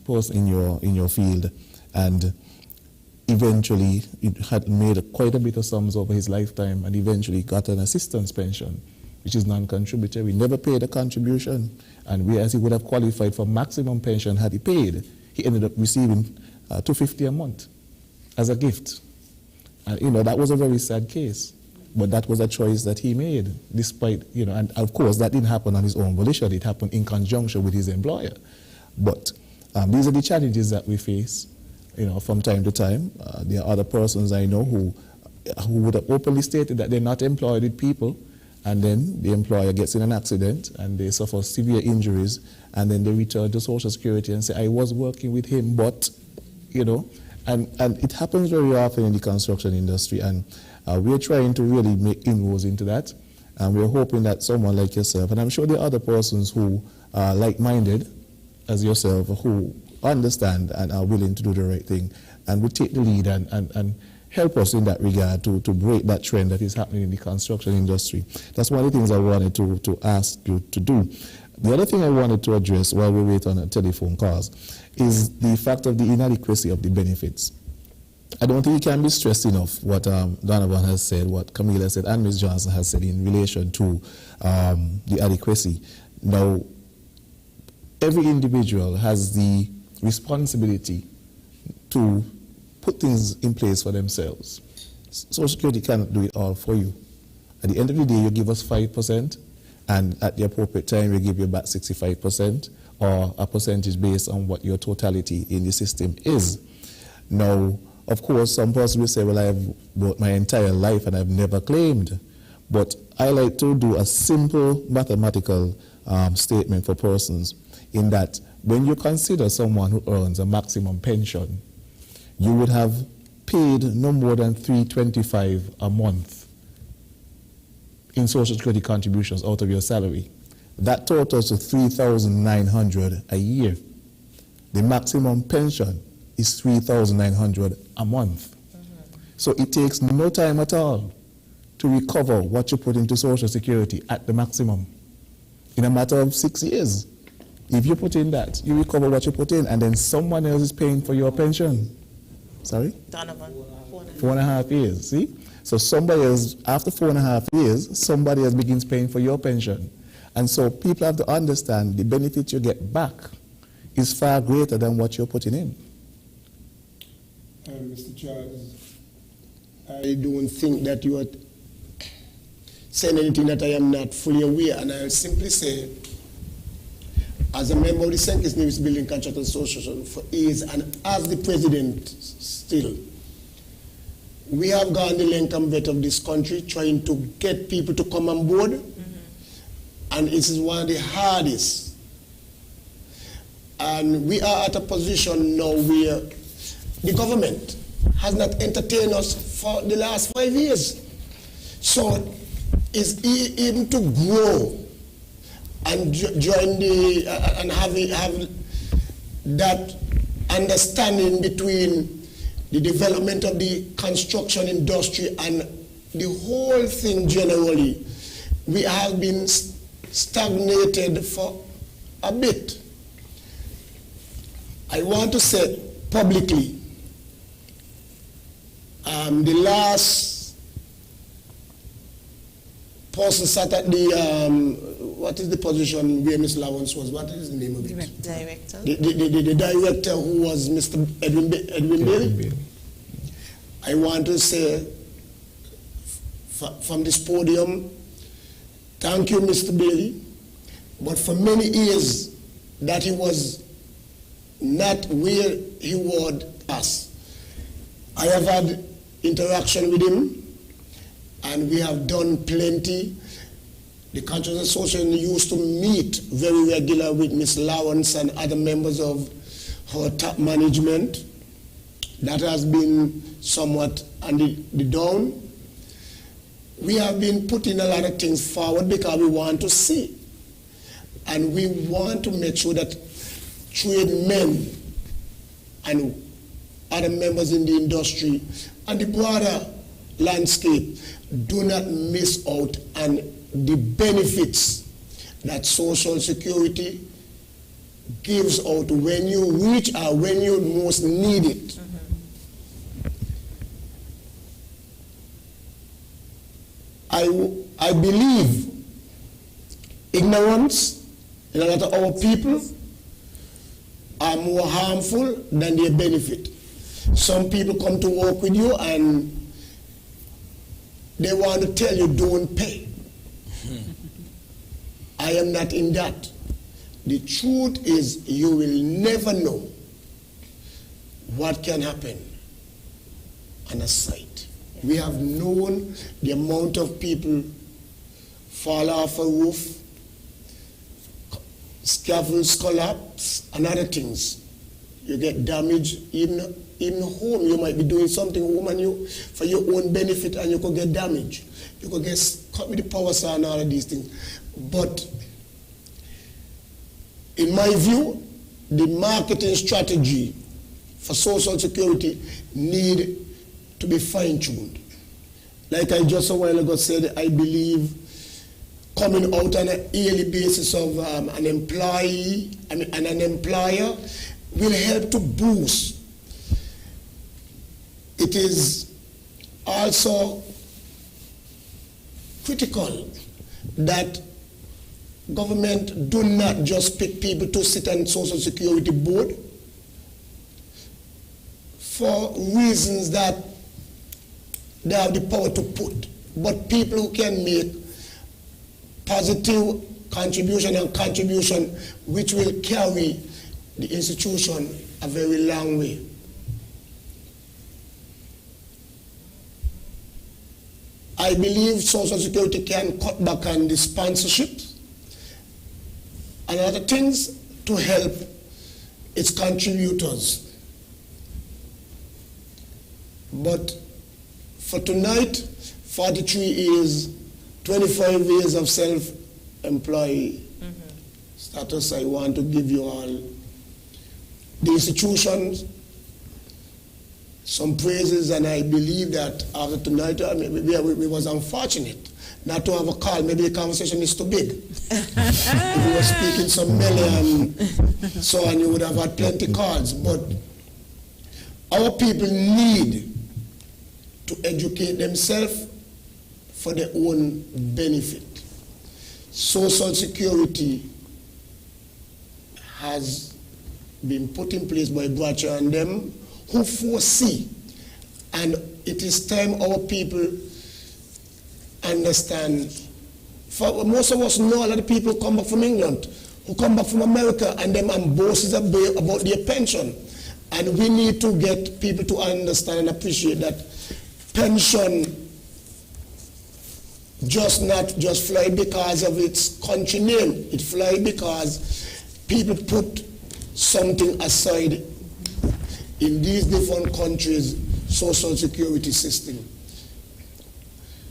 person in your field, and eventually it had made quite a bit of sums over his lifetime, and eventually got an assistance pension, which is non-contributory. Never paid a contribution, and whereas he would have qualified for maximum pension had he paid, he ended up receiving $250 a month as a gift. And that was a very sad case, but that was a choice that he made, despite, and of course that didn't happen on his own volition. It happened in conjunction with his employer. But these are the challenges that we face, from time to time. There are other persons I know who would have openly stated that they're not employed with people, and then the employer gets in an accident and they suffer severe injuries, and then they return to Social Security and say, I was working with him, but, and it happens very often in the construction industry, and we're trying to really make inroads into that, and we're hoping that someone like yourself, and I'm sure there are other persons who are like-minded as yourself, who understand and are willing to do the right thing, and will take the lead and help us in that regard to break that trend that is happening in the construction industry. That's one of the things I wanted to ask you to do. The other thing I wanted to address while we wait on a telephone calls is the fact of the inadequacy of the benefits. I don't think it can be stressed enough what Donovan has said, what Camila said, and Ms. Johnson has said in relation to the adequacy. Now, every individual has the responsibility to put things in place for themselves. Social Security cannot do it all for you. At the end of the day, you give us 5%, and at the appropriate time, we give you back 65%, or a percentage based on what your totality in the system is. Now, of course, some persons will say, well, I have worked my entire life and I've never claimed. But I like to do a simple mathematical statement for persons, in that when you consider someone who earns a maximum pension, you would have paid no more than $325 a month in Social Security contributions out of your salary. That totals to $3,900 a year. The maximum pension is $3,900 a month. So it takes no time at all to recover what you put into Social Security at the maximum. In a matter of 6 years, if you put in that, you recover what you put in, and then someone else is paying for your pension. Sorry? Donovan. 4.5 years, see? So somebody else, after 4.5 years, somebody else begins paying for your pension. And so people have to understand the benefit you get back is far greater than what you're putting in. Mr. Charles, I don't think that you are saying anything that I am not fully aware, and I'll simply say, as a member of the St. Kitts Nevis Building Contractors Association for years, and as the president still, we have gone the length and breadth of this country trying to get people to come on board, and it is one of the hardest. And we are at a position now where the government has not entertained us for the last 5 years. So it's even to grow and join the, and have that understanding between the development of the construction industry and the whole thing generally. We have been stagnated for a bit. I want to say publicly, the last person sat at the, what is the position where Ms. Lawrence was? What is the name of it? Director. The director, who was Mr. Edwin Bailey. I want to say from this podium, thank you, Mr. Bailey, but for many years that he was not where he was us. I have had interaction with him, and we have done plenty. The Contractors Association used to meet very regular with Ms. Lawrence and other members of her top management. That has been somewhat on the down. We have been putting a lot of things forward because we want to see. And we want to make sure that trade men and other members in the industry and the broader landscape, do not miss out on the benefits that Social Security gives out when you reach or when you most need it. I believe ignorance in a lot of our people are more harmful than their benefit. Some people come to work with you and they want to tell you don't pay. I am not in that. The truth is you will never know what can happen on a site. We have known the amount of people fall off a roof, scaffolds collapse, and other things. You get damage, even home. You might be doing something home and you, for your own benefit, and you could get damage. You could get cut with the power saw and all of these things. But in my view, the marketing strategy for Social Security need to be fine-tuned. Like I just a while ago said, I believe coming out on a yearly basis of an employee and an employer will help to boost. It is also critical that government do not just pick people to sit on Social Security board for reasons that they have the power to put, but people who can make positive contribution and contribution which will carry the institution a very long way. I believe Social Security can cut back on the sponsorships and other things to help its contributors. But for tonight, 43 years, 25 years of self-employed status, I want to give you all the institutions some praises, and I believe that after tonight, we was unfortunate not to have a call. Maybe the conversation is too big. If you were speaking some Malay and so on, you would have had plenty calls. But our people need to educate themselves for their own benefit. Social Security has been put in place by Bradshaw and them who foresee, and it is time our people understand. For most of us know a lot of people come back from England, who come back from America, and them and boasts about their pension. And we need to get people to understand and appreciate that pension not just fly because of its country name. It fly because people put something aside in these different countries' Social Security system.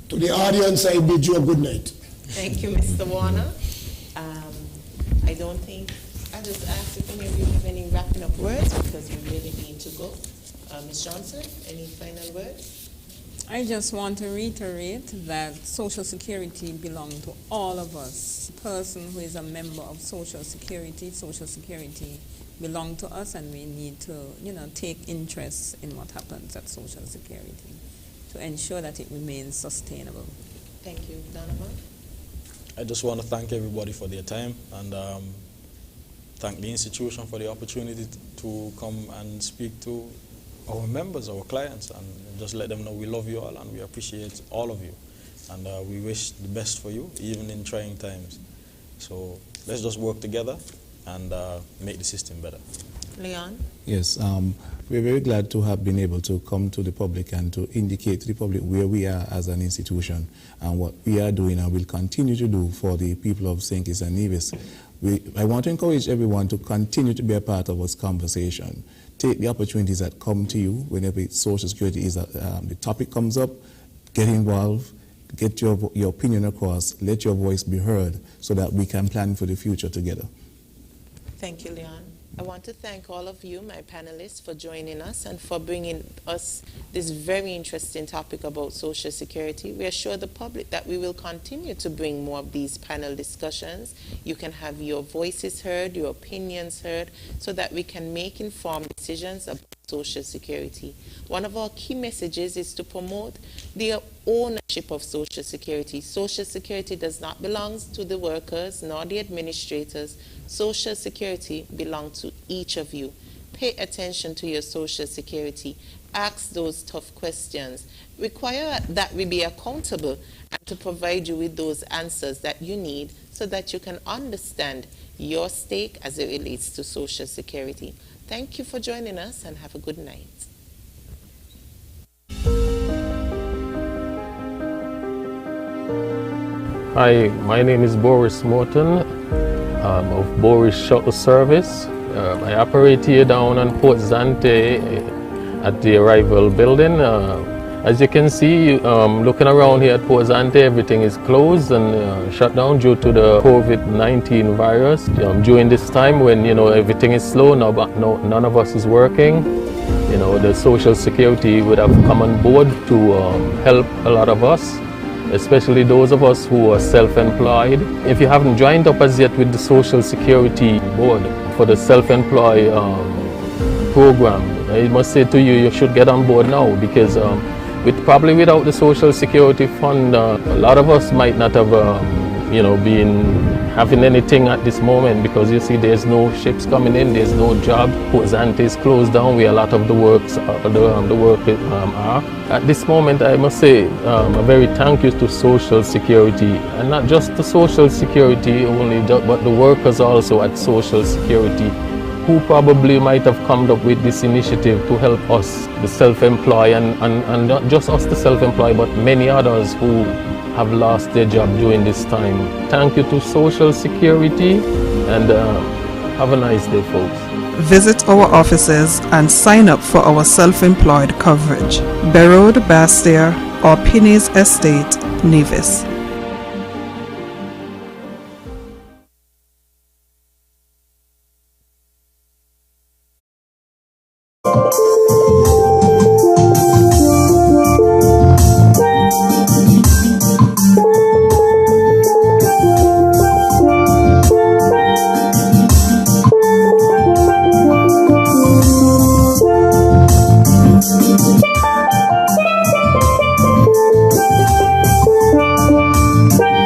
To the audience, I bid you a good night. Thank you, Mr. Warner. I don't think, I'll just ask if any of you have any wrapping up words because we really need to go. Ms. Johnson, any final words? I just want to reiterate that Social Security belongs to all of us. The person who is a member of Social Security belongs to us, and we need to, take interest in what happens at Social Security to ensure that it remains sustainable. Thank you. Donovan? I just want to thank everybody for their time and thank the institution for the opportunity to come and speak to our members, our clients, and just let them know we love you all and we appreciate all of you. And we wish the best for you, even in trying times. So let's just work together and make the system better. Leon? Yes, we're very glad to have been able to come to the public and to indicate to the public where we are as an institution and what we are doing and will continue to do for the people of St. Kitts and Nevis. I want to encourage everyone to continue to be a part of this conversation. Take the opportunities that come to you whenever Social Security is the topic comes up. Get involved, get your opinion across, let your voice be heard so that we can plan for the future together. Thank you, Leon. I want to thank all of you, my panelists, for joining us and for bringing us this very interesting topic about Social Security. We assure the public that we will continue to bring more of these panel discussions. You can have your voices heard, your opinions heard, so that we can make informed decisions about Social Security. One of our key messages is to promote the ownership of Social Security. Social Security does not belong to the workers nor the administrators. Social Security belongs to each of you. Pay attention to your Social Security. Ask those tough questions. Require that we be accountable and to provide you with those answers that you need so that you can understand your stake as it relates to Social Security. Thank you for joining us and have a good night. Hi, my name is Boris Morton of Boris Shuttle Service. I operate here down on Port Zante at the Arrival Building. As you can see, looking around here at Port Zante, everything is closed and shut down due to the COVID-19 virus. During this time when everything is slow, none of us is working. The Social Security would have come on board to help a lot of us, especially those of us who are self-employed. If you haven't joined up as yet with the Social Security Board for the self-employed program, I must say to you, you should get on board now, because probably without the Social Security Fund, a lot of us might not have been having anything at this moment, because you see there's no ships coming in, there's no job. Port Zante is closed down where a lot of the work are. At this moment, I must say a very thank you to Social Security, and not just the Social Security only, but the workers also at Social Security, who probably might have come up with this initiative to help us, the self-employed, and not just us, the self-employed, but many others who have lost their job during this time. Thank you to Social Security, and have a nice day, folks. Visit our offices and sign up for our self-employed coverage. Berrode, Bastair, or Pinney's Estate, Nevis.